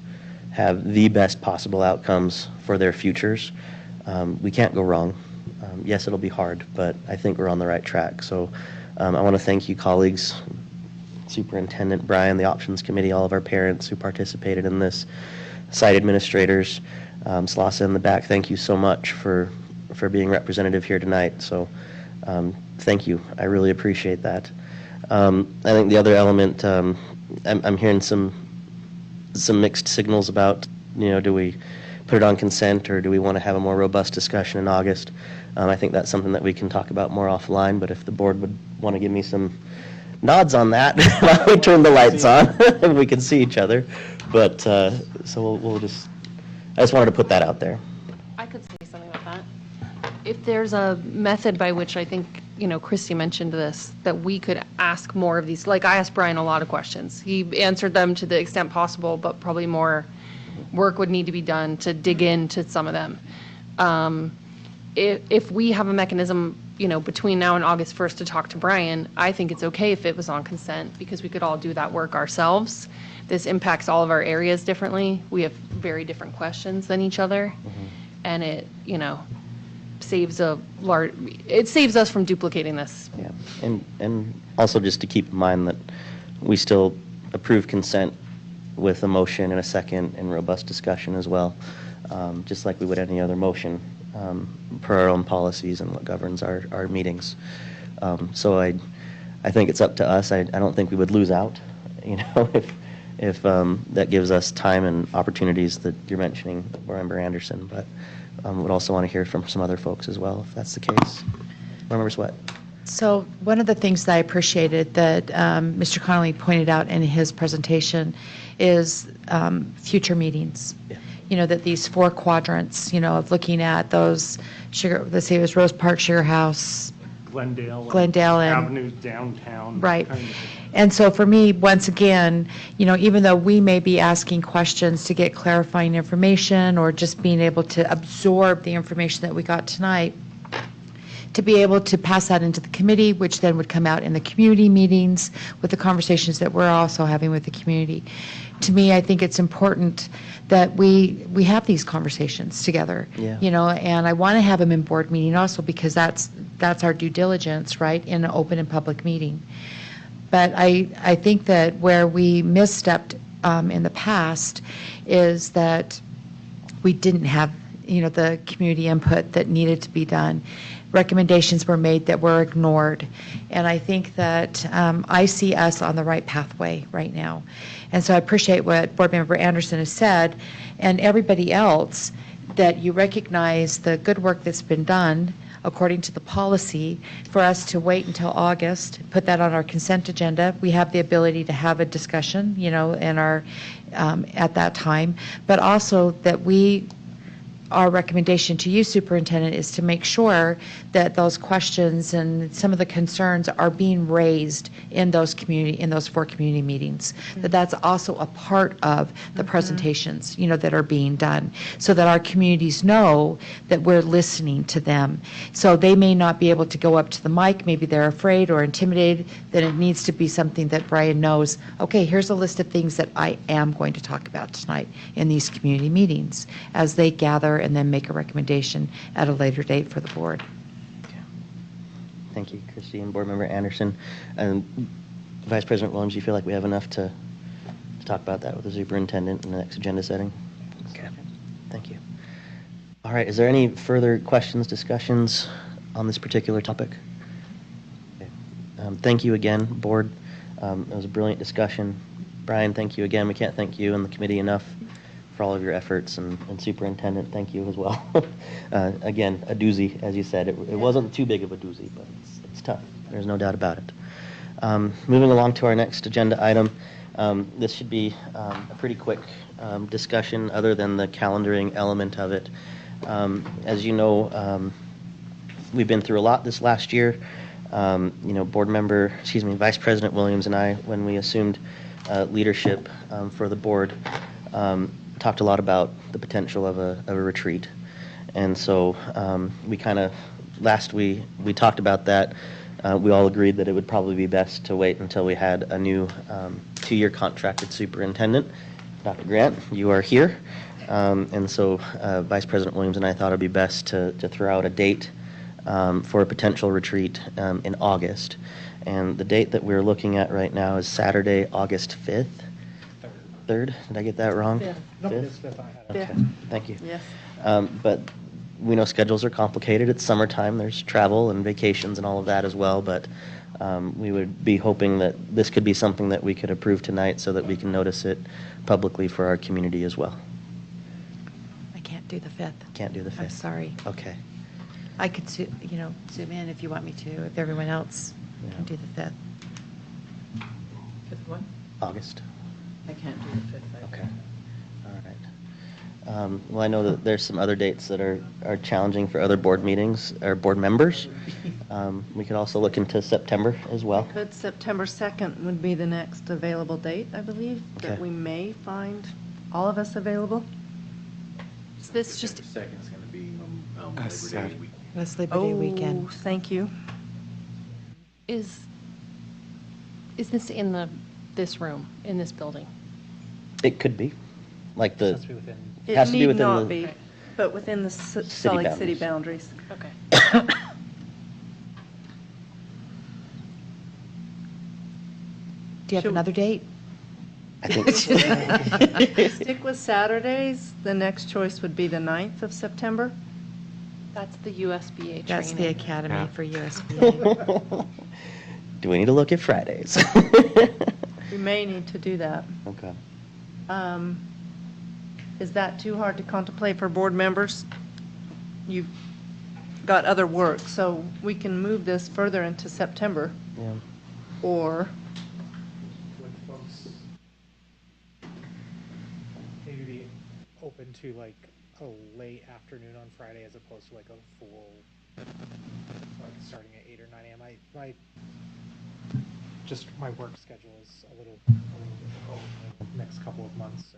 have the best possible outcomes for their futures, we can't go wrong. Yes, it'll be hard, but I think we're on the right track. So I want to thank you, colleagues, Superintendent Brian, the Options Committee, all of our parents who participated in this, site administrators, Slasa in the back, thank you so much for being representative here tonight. So thank you. I really appreciate that. I think the other element, I'm hearing some mixed signals about, do we put it on consent, or do we want to have a more robust discussion in August? I think that's something that we can talk about more offline, but if the board would want to give me some nods on that while we turn the lights on and we can see each other. But so we'll just, I just wanted to put that out there. I could say something about that. If there's a method by which I think, Christy mentioned this, that we could ask more of these, like I asked Brian a lot of questions. He answered them to the extent possible, but probably more work would need to be done to dig into some of them. If we have a mechanism, between now and August 1st to talk to Brian, I think it's okay if it was on consent, because we could all do that work ourselves. This impacts all of our areas differently. We have very different questions than each other. And it, saves us from duplicating this. Yeah, and also just to keep in mind that we still approve consent with a motion and a second and robust discussion as well, just like we would any other motion, per our own policies and what governs our meetings. So I think it's up to us. I don't think we would lose out, if that gives us time and opportunities that you're mentioning, Board Member Anderson, but would also want to hear from some other folks as well, if that's the case. Board Member Sweat. So one of the things that I appreciated that Mr. Connolly pointed out in his presentation is future meetings. Yeah. That these 4 quadrants, of looking at those let's say it was Rose Park, Sugar House, Glendale. and Avenues downtown. Right. kind of- And so for me, once again, even though we may be asking questions to get clarifying information or just being able to absorb the information that we got tonight, to be able to pass that into the committee, which then would come out in the community meetings with the conversations that we're also having with the community. To me, I think it's important that we have these conversations together. Yeah. And I want to have them in board meeting also because that's our due diligence, right, in an open and public meeting. But I think that where we misstepped in the past is that we didn't have, the community input that needed to be done. Recommendations were made that were ignored. And I think that I see us on the right pathway right now. And so I appreciate what Board Member Anderson has said and everybody else, that you recognize the good work that's been done according to the policy, for us to wait until August, put that on our consent agenda. We have the ability to have a discussion, in our, at that time, but also that our recommendation to you, Superintendent, is to make sure that those questions and some of the concerns are being raised in those 4 community meetings. That's also a part of the presentations, that are being done, so that our communities know that we're listening to them. So they may not be able to go up to the mic, maybe they're afraid or intimidated, then it needs to be something that Brian knows, okay, here's a list of things that I am going to talk about tonight in these community meetings as they gather and then make a recommendation at a later date for the board. Thank you, Christy and Board Member Anderson. And Vice President Williams, you feel like we have enough to talk about that with the superintendent in the next agenda setting? Okay, thank you. All right, is there any further questions, discussions on this particular topic? Okay. Thank you again, Board. It was a brilliant discussion. Brian, thank you again. We can't thank you and the committee enough for all of your efforts, and Superintendent, thank you as well. Again, a doozy, as you said. It wasn't too big of a doozy, but it's tough. There's no doubt about it. Moving along to our next agenda item, this should be a pretty quick discussion other than the calendaring element of it. As you know, we've been through a lot this last year. Vice President Williams and I, when we assumed leadership for the board, talked a lot about the potential of a retreat. And so we kind of, we talked about that. We all agreed that it would probably be best to wait until we had a new 2-year contracted superintendent. Dr. Grant, you are here. And so Vice President Williams and I thought it would be best to throw out a date for a potential retreat in August. And the date that we're looking at right now is Saturday, August 5th. 3rd? Did I get that wrong? Fifth. Nope, Fifth? it's 5th. I had it. Okay, thank you. Yes. But we know schedules are complicated. It's summertime. There's travel and vacations and all of that as well. But we would be hoping that this could be something that we could approve tonight so that we can notice it publicly for our community as well. I can't do the 5th. Can't do the 5th. I'm sorry. Okay. I could, zoom in if you want me to, if everyone else Yeah. can do the 5th. August. I can't do the 5th. Okay. All right. Well, I know that there's some other dates that are challenging for other board meetings or board members. We could also look into September as well. September 2nd would be the next available date, I believe, that Okay. we may find all of us available. Is this just, Second is going to be A Labor Day Saturday. week. That's Labor Day Oh, weekend. thank you. is this in this room, in this building? It could be, like the, Has to be within. It Has to be need within not the- be, but within the Salt Lake City boundaries. Okay. Do you have Should- another date? I think Stick with Saturdays. The next choice would be the 9th of September. That's the USBA training. That's the Academy Yeah. for USBA. Do we need to look at Fridays? We may need to do that. Okay. Is that too hard to contemplate for board members? You've got other work, so we can move this further into September, Yeah. or, Would folks maybe be open to like a late afternoon on Friday as opposed to like a full, like starting at 8 or 9 a.m.? Just my work schedule is a little difficult in the next couple of months.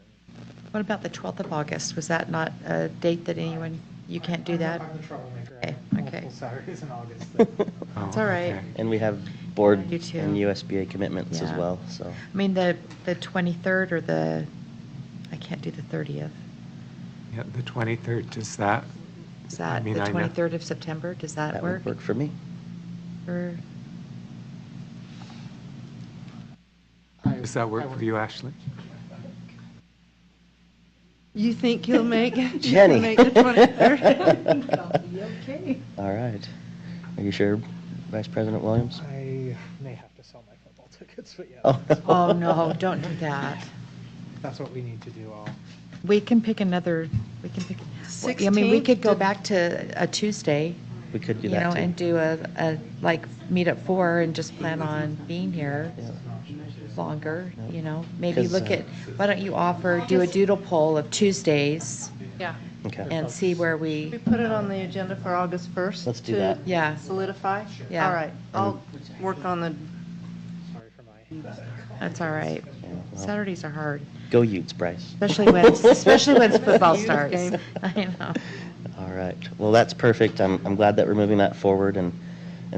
What about the 12th of August? Was that not a date that anyone, you can't do that? I'm the troublemaker. Okay, I have okay. multiple Saturdays in August. Oh, It's all right. okay. And we have board You too. and USBA commitments as Yeah. well, so. I mean, the 23rd or I can't do the 30th. Yeah, the 23rd, does that, Is I that the mean, I know- 23rd of September? Does that That work? would work for me. Or- does that work for you, Ashley? you think you'll make it? You Jenny. can make the 23rd? Okay. All right. Are you sure, Vice President Williams? I may have to sell my football tickets, but yeah, Oh. Oh, no, don't do that. that's what we need to do. We can pick, I mean, we could go 16th? back to a Tuesday, We could do you know, that and too. do like, meet at 4 and just plan on being here Yeah. longer, Yeah. you know? Maybe 'Cause, look at, why don't you do a doodle poll of Tuesdays Yeah. Okay. and see where We we, put it on the agenda for August 1st? Let's do to that. Yeah. Solidify? Yeah. All right, I'll work on the, Sorry for my. that's all right. Yeah, well, Saturdays are hard, Go Utes, Bryce. especially when football Youth starts. game. I know. All right. Well, that's perfect. I'm glad that we're moving that forward, and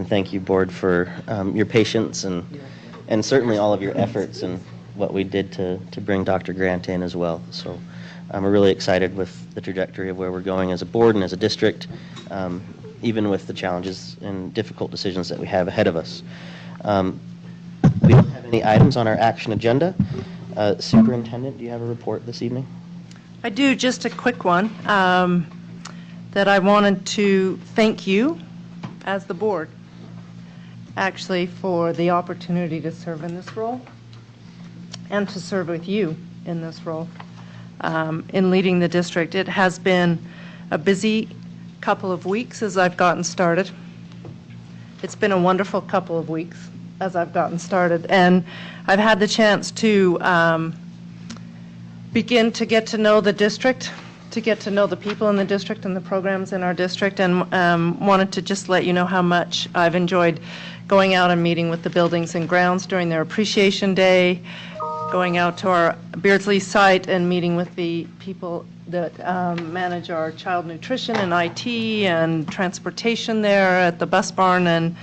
thank you, board, for your patience and certainly all of your efforts and what we did to bring Dr. Grant in as well. So we're really excited with the trajectory of where we're going as a board and as a district, even with the challenges and difficult decisions that we have ahead of us. We don't have any items on our action agenda. Superintendent, do you have a report this evening? I do, just a quick one, that I wanted to thank you as the board, actually, for the opportunity to serve in this role and to serve with you in this role in leading the district. It has been a busy couple of weeks as I've gotten started. It's been a wonderful couple of weeks as I've gotten started, and I've had the chance to begin to get to know the district, to get to know the people in the district and the programs in our district, and wanted to just let you know how much I've enjoyed going out and meeting with the buildings and grounds during their appreciation day, going out to our Beardsley site and meeting with the people that manage our child nutrition and IT and transportation there at the bus barn. And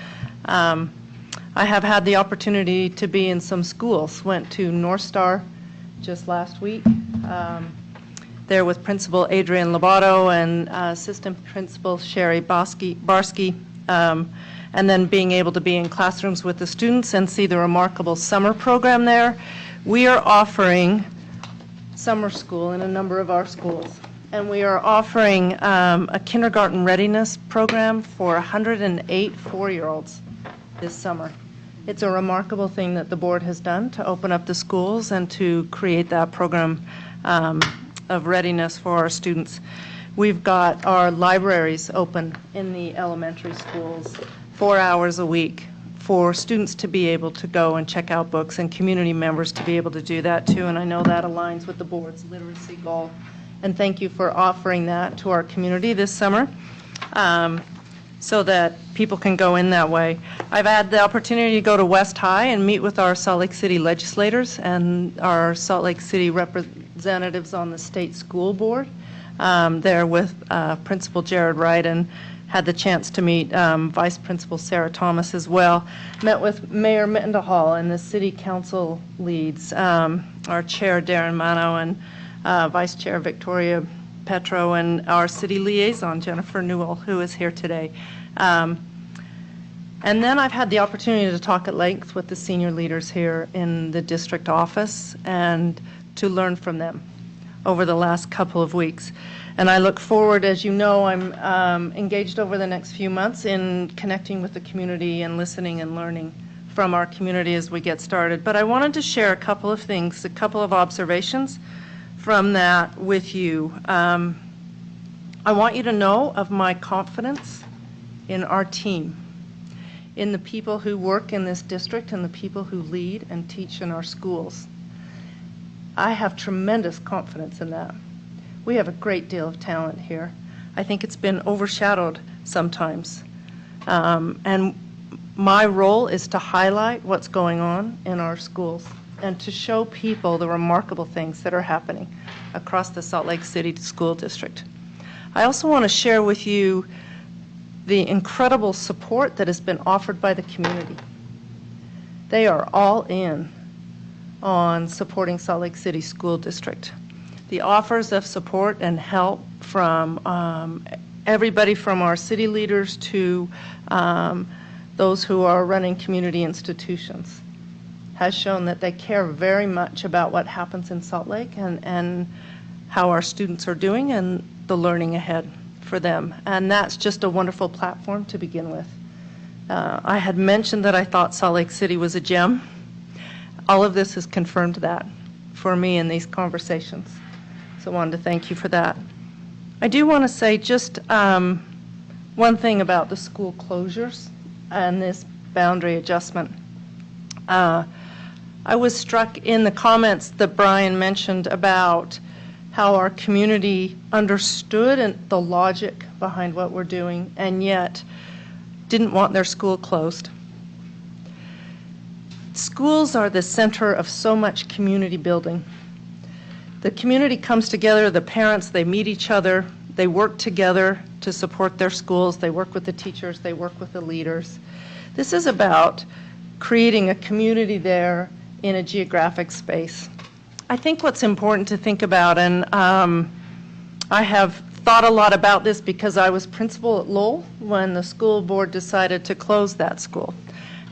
I have had the opportunity to be in some schools. Went to North Star just last week, there with Principal Adrian Lobato and Assistant Principal Sherry Barsky, and then being able to be in classrooms with the students and see the remarkable summer program there. We are offering summer school in a number of our schools, and we are offering a kindergarten readiness program for 108 four-year-olds this summer. It's a remarkable thing that the board has done to open up the schools and to create that program of readiness for our students. We've got our libraries open in the elementary schools 4 hours a week for students to be able to go and check out books and community members to be able to do that too. And I know that aligns with the board's literacy goal. And thank you for offering that to our community this summer, so that people can go in that way. I've had the opportunity to go to West High and meet with our Salt Lake City legislators and our Salt Lake City representatives on the state school board, there with Principal Jared Wright, and had the chance to meet Vice Principal Sarah Thomas as well. Met with Mayor Mendenhall and the city council leads, our chair Darren Mano and Vice Chair Victoria Petro, and our city liaison Jennifer Newell, who is here today. And then I've had the opportunity to talk at length with the senior leaders here in the district office and to learn from them over the last couple of weeks. And I look forward, as you know, I'm engaged over the next few months in connecting with the community and listening and learning from our community as we get started. But I wanted to share a couple of things, a couple of observations from that with you. I want you to know of my confidence in our team, in the people who work in this district and the people who lead and teach in our schools. I have tremendous confidence in that. We have a great deal of talent here. I think it's been overshadowed sometimes. And my role is to highlight what's going on in our schools and to show people the remarkable things that are happening across the Salt Lake City School District. I also want to share with you the incredible support that has been offered by the community. They are all in on supporting Salt Lake City School District. The offers of support and help from everybody from our city leaders to those who are running community institutions has shown that they care very much about what happens in Salt Lake and how our students are doing and the learning ahead for them. And that's just a wonderful platform to begin with. I had mentioned that I thought Salt Lake City was a gem. All of this has confirmed that for me in these conversations. So I wanted to thank you for that. I do want to say just one thing about the school closures and this boundary adjustment. I was struck in the comments that Brian mentioned about how our community understood and the logic behind what we're doing and yet didn't want their school closed. Schools are the center of so much community building. The community comes together, the parents, they meet each other, they work together to support their schools, they work with the teachers, they work with the leaders. This is about creating a community there in a geographic space. I think what's important to think about, and I have thought a lot about this because I was principal at Lowell when the school board decided to close that school.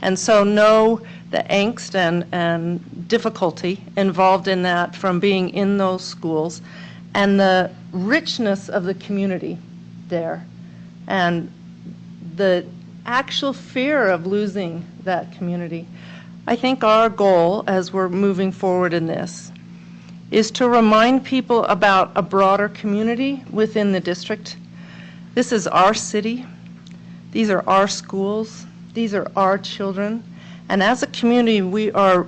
And so know the angst and difficulty involved in that from being in those schools and the richness of the community there and the actual fear of losing that community. I think our goal as we're moving forward in this is to remind people about a broader community within the district. This is our city. These are our schools. These are our children. And as a community, we are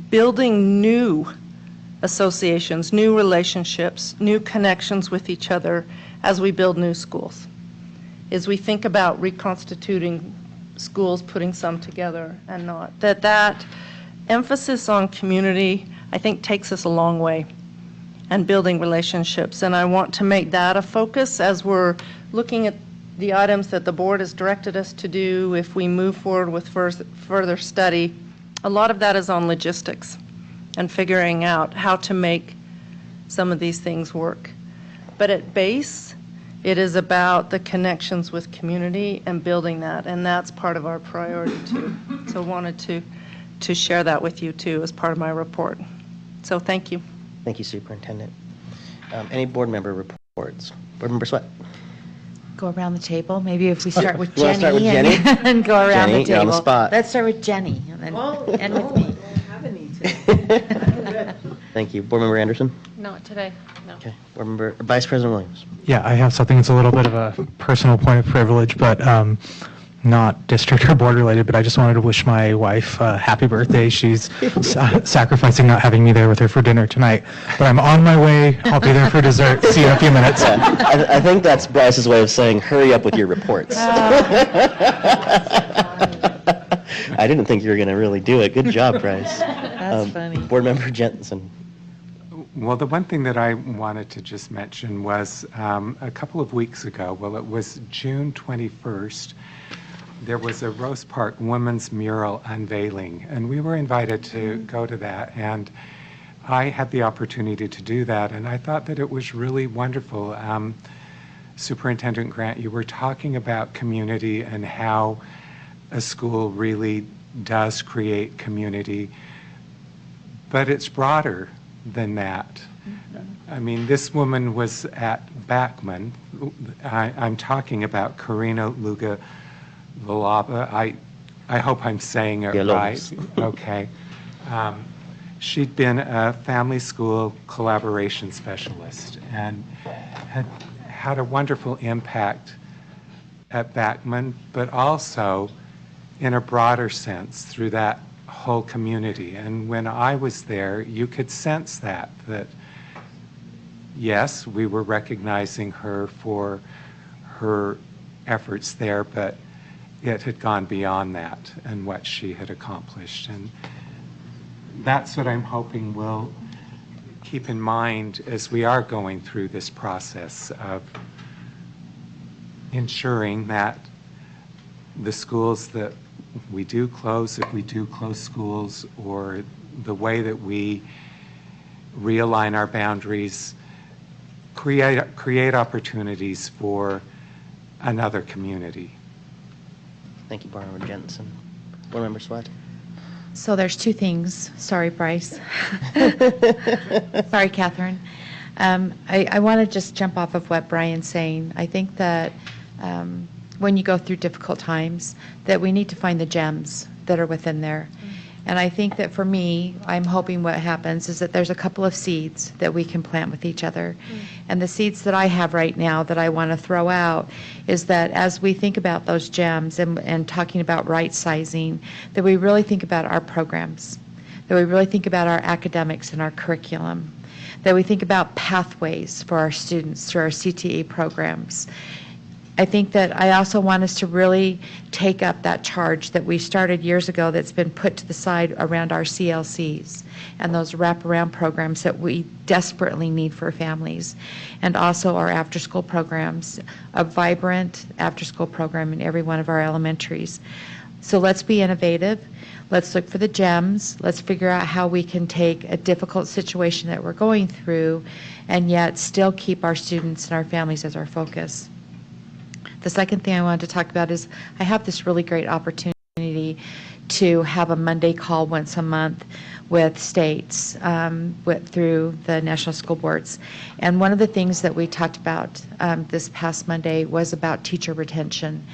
building new associations, new relationships, new connections with each other as we build new schools. As we think about reconstituting schools, putting some together and not. That emphasis on community, I think, takes us a long way and building relationships. And I want to make that a focus as we're looking at the items that the board has directed us to do if we move forward with further study. A lot of that is on logistics and figuring out how to make some of these things work. But at base, it is about the connections with community and building that, and that's part of our priority too. So wanted to share that with you too as part of my report. So thank you. Thank you, Superintendent. Any board member reports? Board Member Sweat. Go around the table. Maybe if we start with You wanna start with Jenny Jenny? and go around Jenny, the you're on table. the spot. Let's start with Jenny and then end with me. Thank you. Board Member Anderson? Not today, no. Okay. Board Member, Vice President Williams? Yeah, I have something that's a little bit of a personal point of privilege, but not district or board related, but I just wanted to wish my wife a happy birthday. She's sacrificing not having me there with her for dinner tonight, but I'm on my way. I'll be there for dessert. See you in a few minutes. I think that's Bryce's way of saying, hurry up with your reports. I didn't think you were going to really do it. Good job, Bryce. That's funny. Board Member Jensen. Well, the one thing that I wanted to just mention was a couple of weeks ago, well, it was June 21st, there was a Rose Park Women's Mural unveiling, and we were invited to go to that, and I had the opportunity to do that, and I thought that it was really wonderful. Superintendent Grant, you were talking about community and how a school really does create community, but it's broader than that. I mean, this woman was at Backman. I'm talking about Karina Luga-Villalba. I hope I'm saying it right. Okay. She'd been a family school collaboration specialist and had a wonderful impact at Backman, but also in a broader sense through that whole community. And when I was there, you could sense that yes, we were recognizing her for her efforts there, but it had gone beyond that and what she had accomplished. And that's what I'm hoping we'll keep in mind as we are going through this process of ensuring that the schools that we do close, if we do close schools, or the way that we realign our boundaries, create opportunities for another community. Thank you, Board Member Jensen. Board Member Sweat. So there's two things. Sorry, Bryce. Sorry, Catherine. I want to just jump off of what Brian's saying. I think that when you go through difficult times, that we need to find the gems that are within there. And I think that for me, I'm hoping what happens is that there's a couple of seeds that we can plant with each other. And the seeds that I have right now that I want to throw out is that as we think about those gems and talking about right sizing, that we really think about our programs, that we really think about our academics and our curriculum, that we think about pathways for our students through our CTE programs. I think that I also want us to really take up that charge that we started years ago that's been put to the side around our CLCs and those wraparound programs that we desperately need for families, and also our after-school programs, a vibrant after-school program in every one of our elementaries. So let's be innovative. Let's look for the gems. Let's figure out how we can take a difficult situation that we're going through and yet still keep our students and our families as our focus. The second thing I wanted to talk about is I have this really great opportunity to have a Monday call once a month with states through the national school boards. And one of the things that we talked about this past Monday was about teacher retention.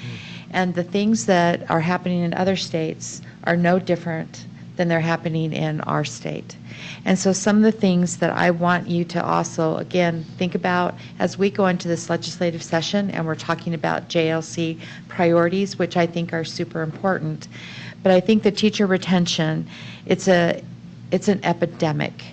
And the things that are happening in other states are no different than they're happening in our state. And so some of the things that I want you to also, again, think about as we go into this legislative session and we're talking about JLC priorities, which I think are super important. But I think the teacher retention, it's an epidemic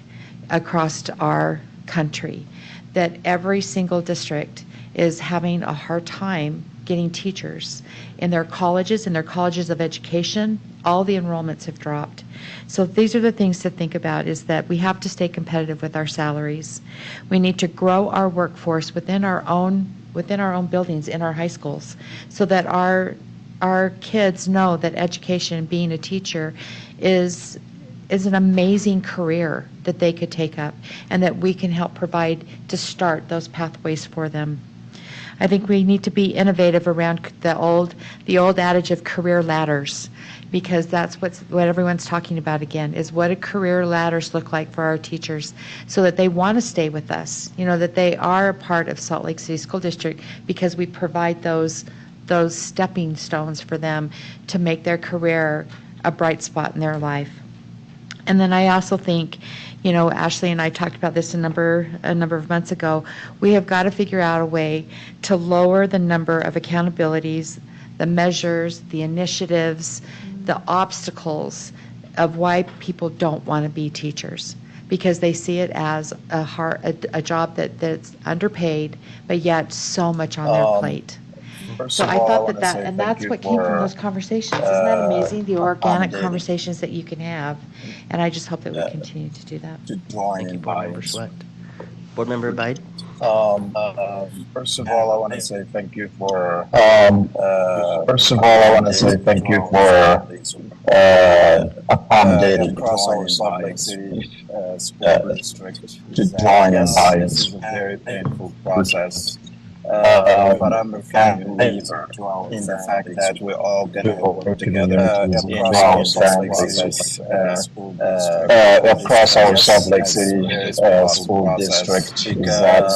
across our country, that every single district is having a hard time getting teachers. In their colleges of education, all the enrollments have dropped. So these are the things to think about, is that we have to stay competitive with our salaries. We need to grow our workforce within our own buildings in our high schools, so that our kids know that education, being a teacher, is an amazing career that they could take up, and that we can help provide to start those pathways for them. I think we need to be innovative around the old adage of career ladders, because that's what everyone's talking about again, is what do career ladders look like for our teachers, so that they want to stay with us, that they are a part of Salt Lake City School District, because we provide those stepping stones for them to make their career a bright spot in their life. And then I also think, Ashley and I talked about this a number of months ago, we have got to figure out a way to lower the number of accountabilities, the measures, the initiatives, the obstacles of why people don't want to be teachers, because they see it as a job that's underpaid, but yet so much on their plate. So I thought and that's what came from those conversations. Isn't that amazing, the organic conversations that you can have? And I just hope that we continue to do that. Thank you, Board Member Sweat. Board Member Bide. First of all, I want to say thank you for accommodating across our Salt Lake City school district to join in by this very painful process. but I'm a firm believer in the fact that we're all going to work together across our Salt Lake City school district.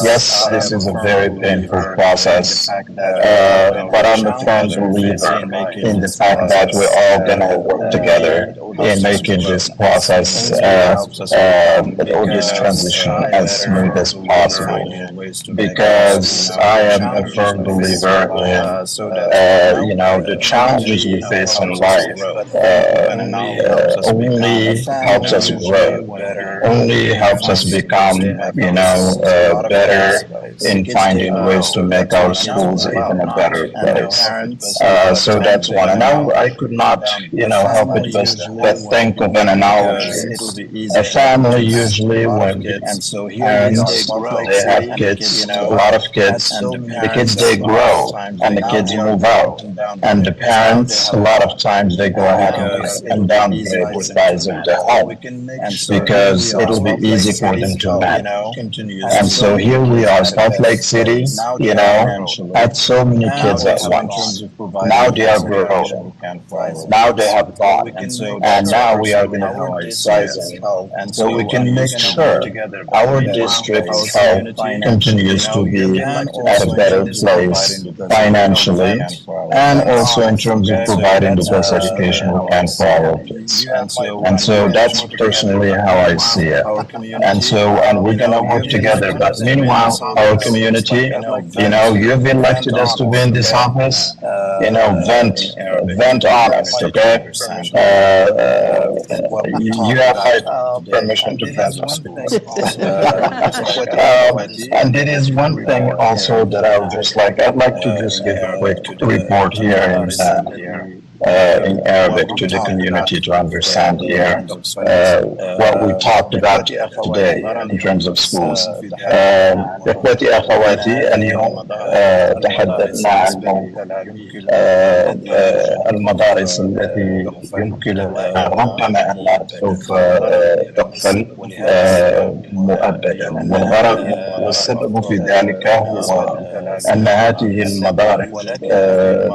Yes, this is a very painful process, but I'm a firm believer in the fact that we're all going to work together in making this process, all this transition as smooth as possible. Because I am a firm believer in, the challenges we face in life only helps us grow, only helps us become, better in finding ways to make our schools even a better place. So that's one. And I could not, help it but think of an analogy. A family usually, when parents, they have kids, a lot of kids, the kids, they grow, and the kids move out. And the parents, a lot of times, they go ahead and downgrade the size of the home because it'll be easy for them to manage. And so here we are, Salt Lake City, had so many kids at once. Now they are growing. Now they have gone. And now we are going to have resizing. So we can make sure our district's health continues to be at a better place financially, and also in terms of providing the best education we can for our kids. And so that's personally how I see it. And we're going to work together. But meanwhile, our community, you've elected us to be in this office, vent on us, okay? You have my permission to vent on. And it is one thing also that I'd like to just give a quick report here in Arabic to the community to understand here what we talked about today in terms of schools. إخوتي أخواتي اليوم تحدثنا عن المدارس التي يمكن ربما أنها سوف تقفل مؤبدا، والسبب في ذلك هو أن هذه المدارس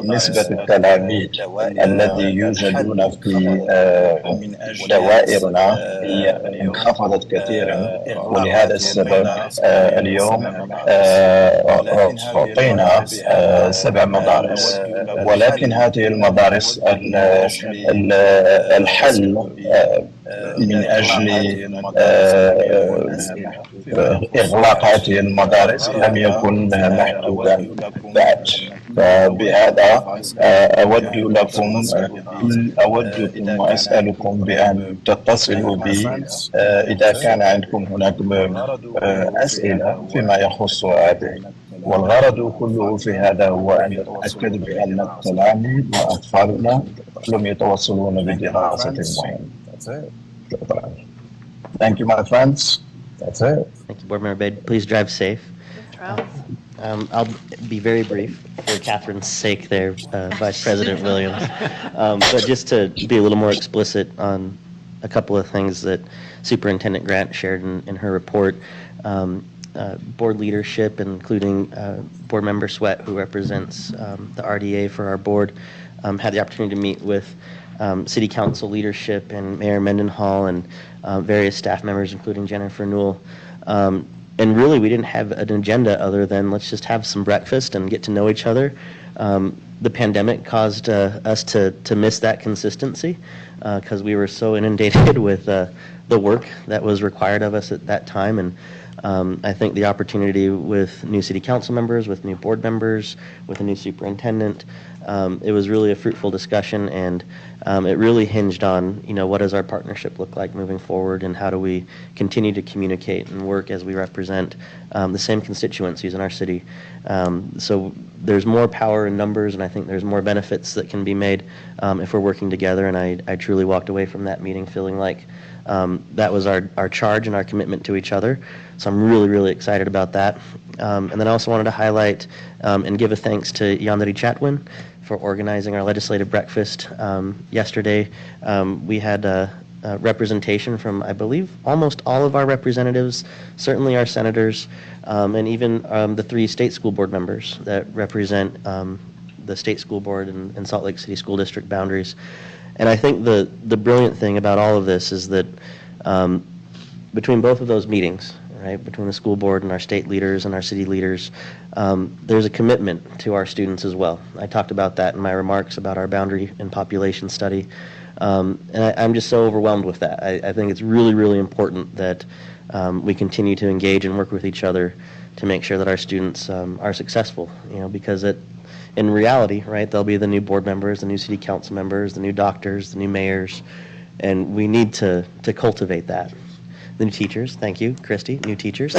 نسبة التلاميذ الذي يوجدون في دوائرنا هي انخفضت كثيرا، ولهذا السبب اليوم أعطينا 7 مدارس، ولكن هذه المدارس الحل من أجل إغلاق هذه المدارس لم يكن محدودا بعد. فبهذا أودكم وأسألكم بأن تتصلوا بي إذا كان عندكم هناك أسئلة فيما يخص هذه. والغرض كله في هذا هو أن نتأكد بأن التلاميذ وأطفالنا لم يتوصلون بدراسة مهمة. Thank you, my friends. That's it. Thank you, Board Member Bade. Please drive safe. I'll be very brief for Catherine's sake there, Vice President Williams. But just to be a little more explicit on a couple of things that Superintendent Grant shared in her report. Board leadership, including Board Member Sweat, who represents the RDA for our board, had the opportunity to meet with City Council leadership and Mayor Mendenhall and various staff members, including Jennifer Newell. And really, we didn't have an agenda other than let's just have some breakfast and get to know each other. The pandemic caused us to miss that consistency because we were so inundated with the work that was required of us at that time. And I think the opportunity with new city council members, with new board members, with a new superintendent, it was really a fruitful discussion, and it really hinged on, what does our partnership look like moving forward, and how do we continue to communicate and work as we represent the same constituencies in our city. So there's more power in numbers, and I think there's more benefits that can be made if we're working together, and I truly walked away from that meeting feeling like that was our charge and our commitment to each other. So I'm really, really excited about that. And then I also wanted to highlight and give a thanks to Yandere Chatwin for organizing our legislative breakfast yesterday. We had representation from, I believe, almost all of our representatives, certainly our senators, and even the 3 state school board members that represent the state school board and Salt Lake City School District boundaries. And I think the brilliant thing about all of this is that between both of those meetings, right, between the school board and our state leaders and our city leaders, there's a commitment to our students as well. I talked about that in my remarks about our boundary and population study. And I'm just so overwhelmed with that. I think it's really, really important that we continue to engage and work with each other to make sure that our students are successful, because in reality, right, they'll be the new board members, the new city council members, the new doctors, the new mayors, and we need to cultivate that. The new teachers, thank you, Christy, new teachers.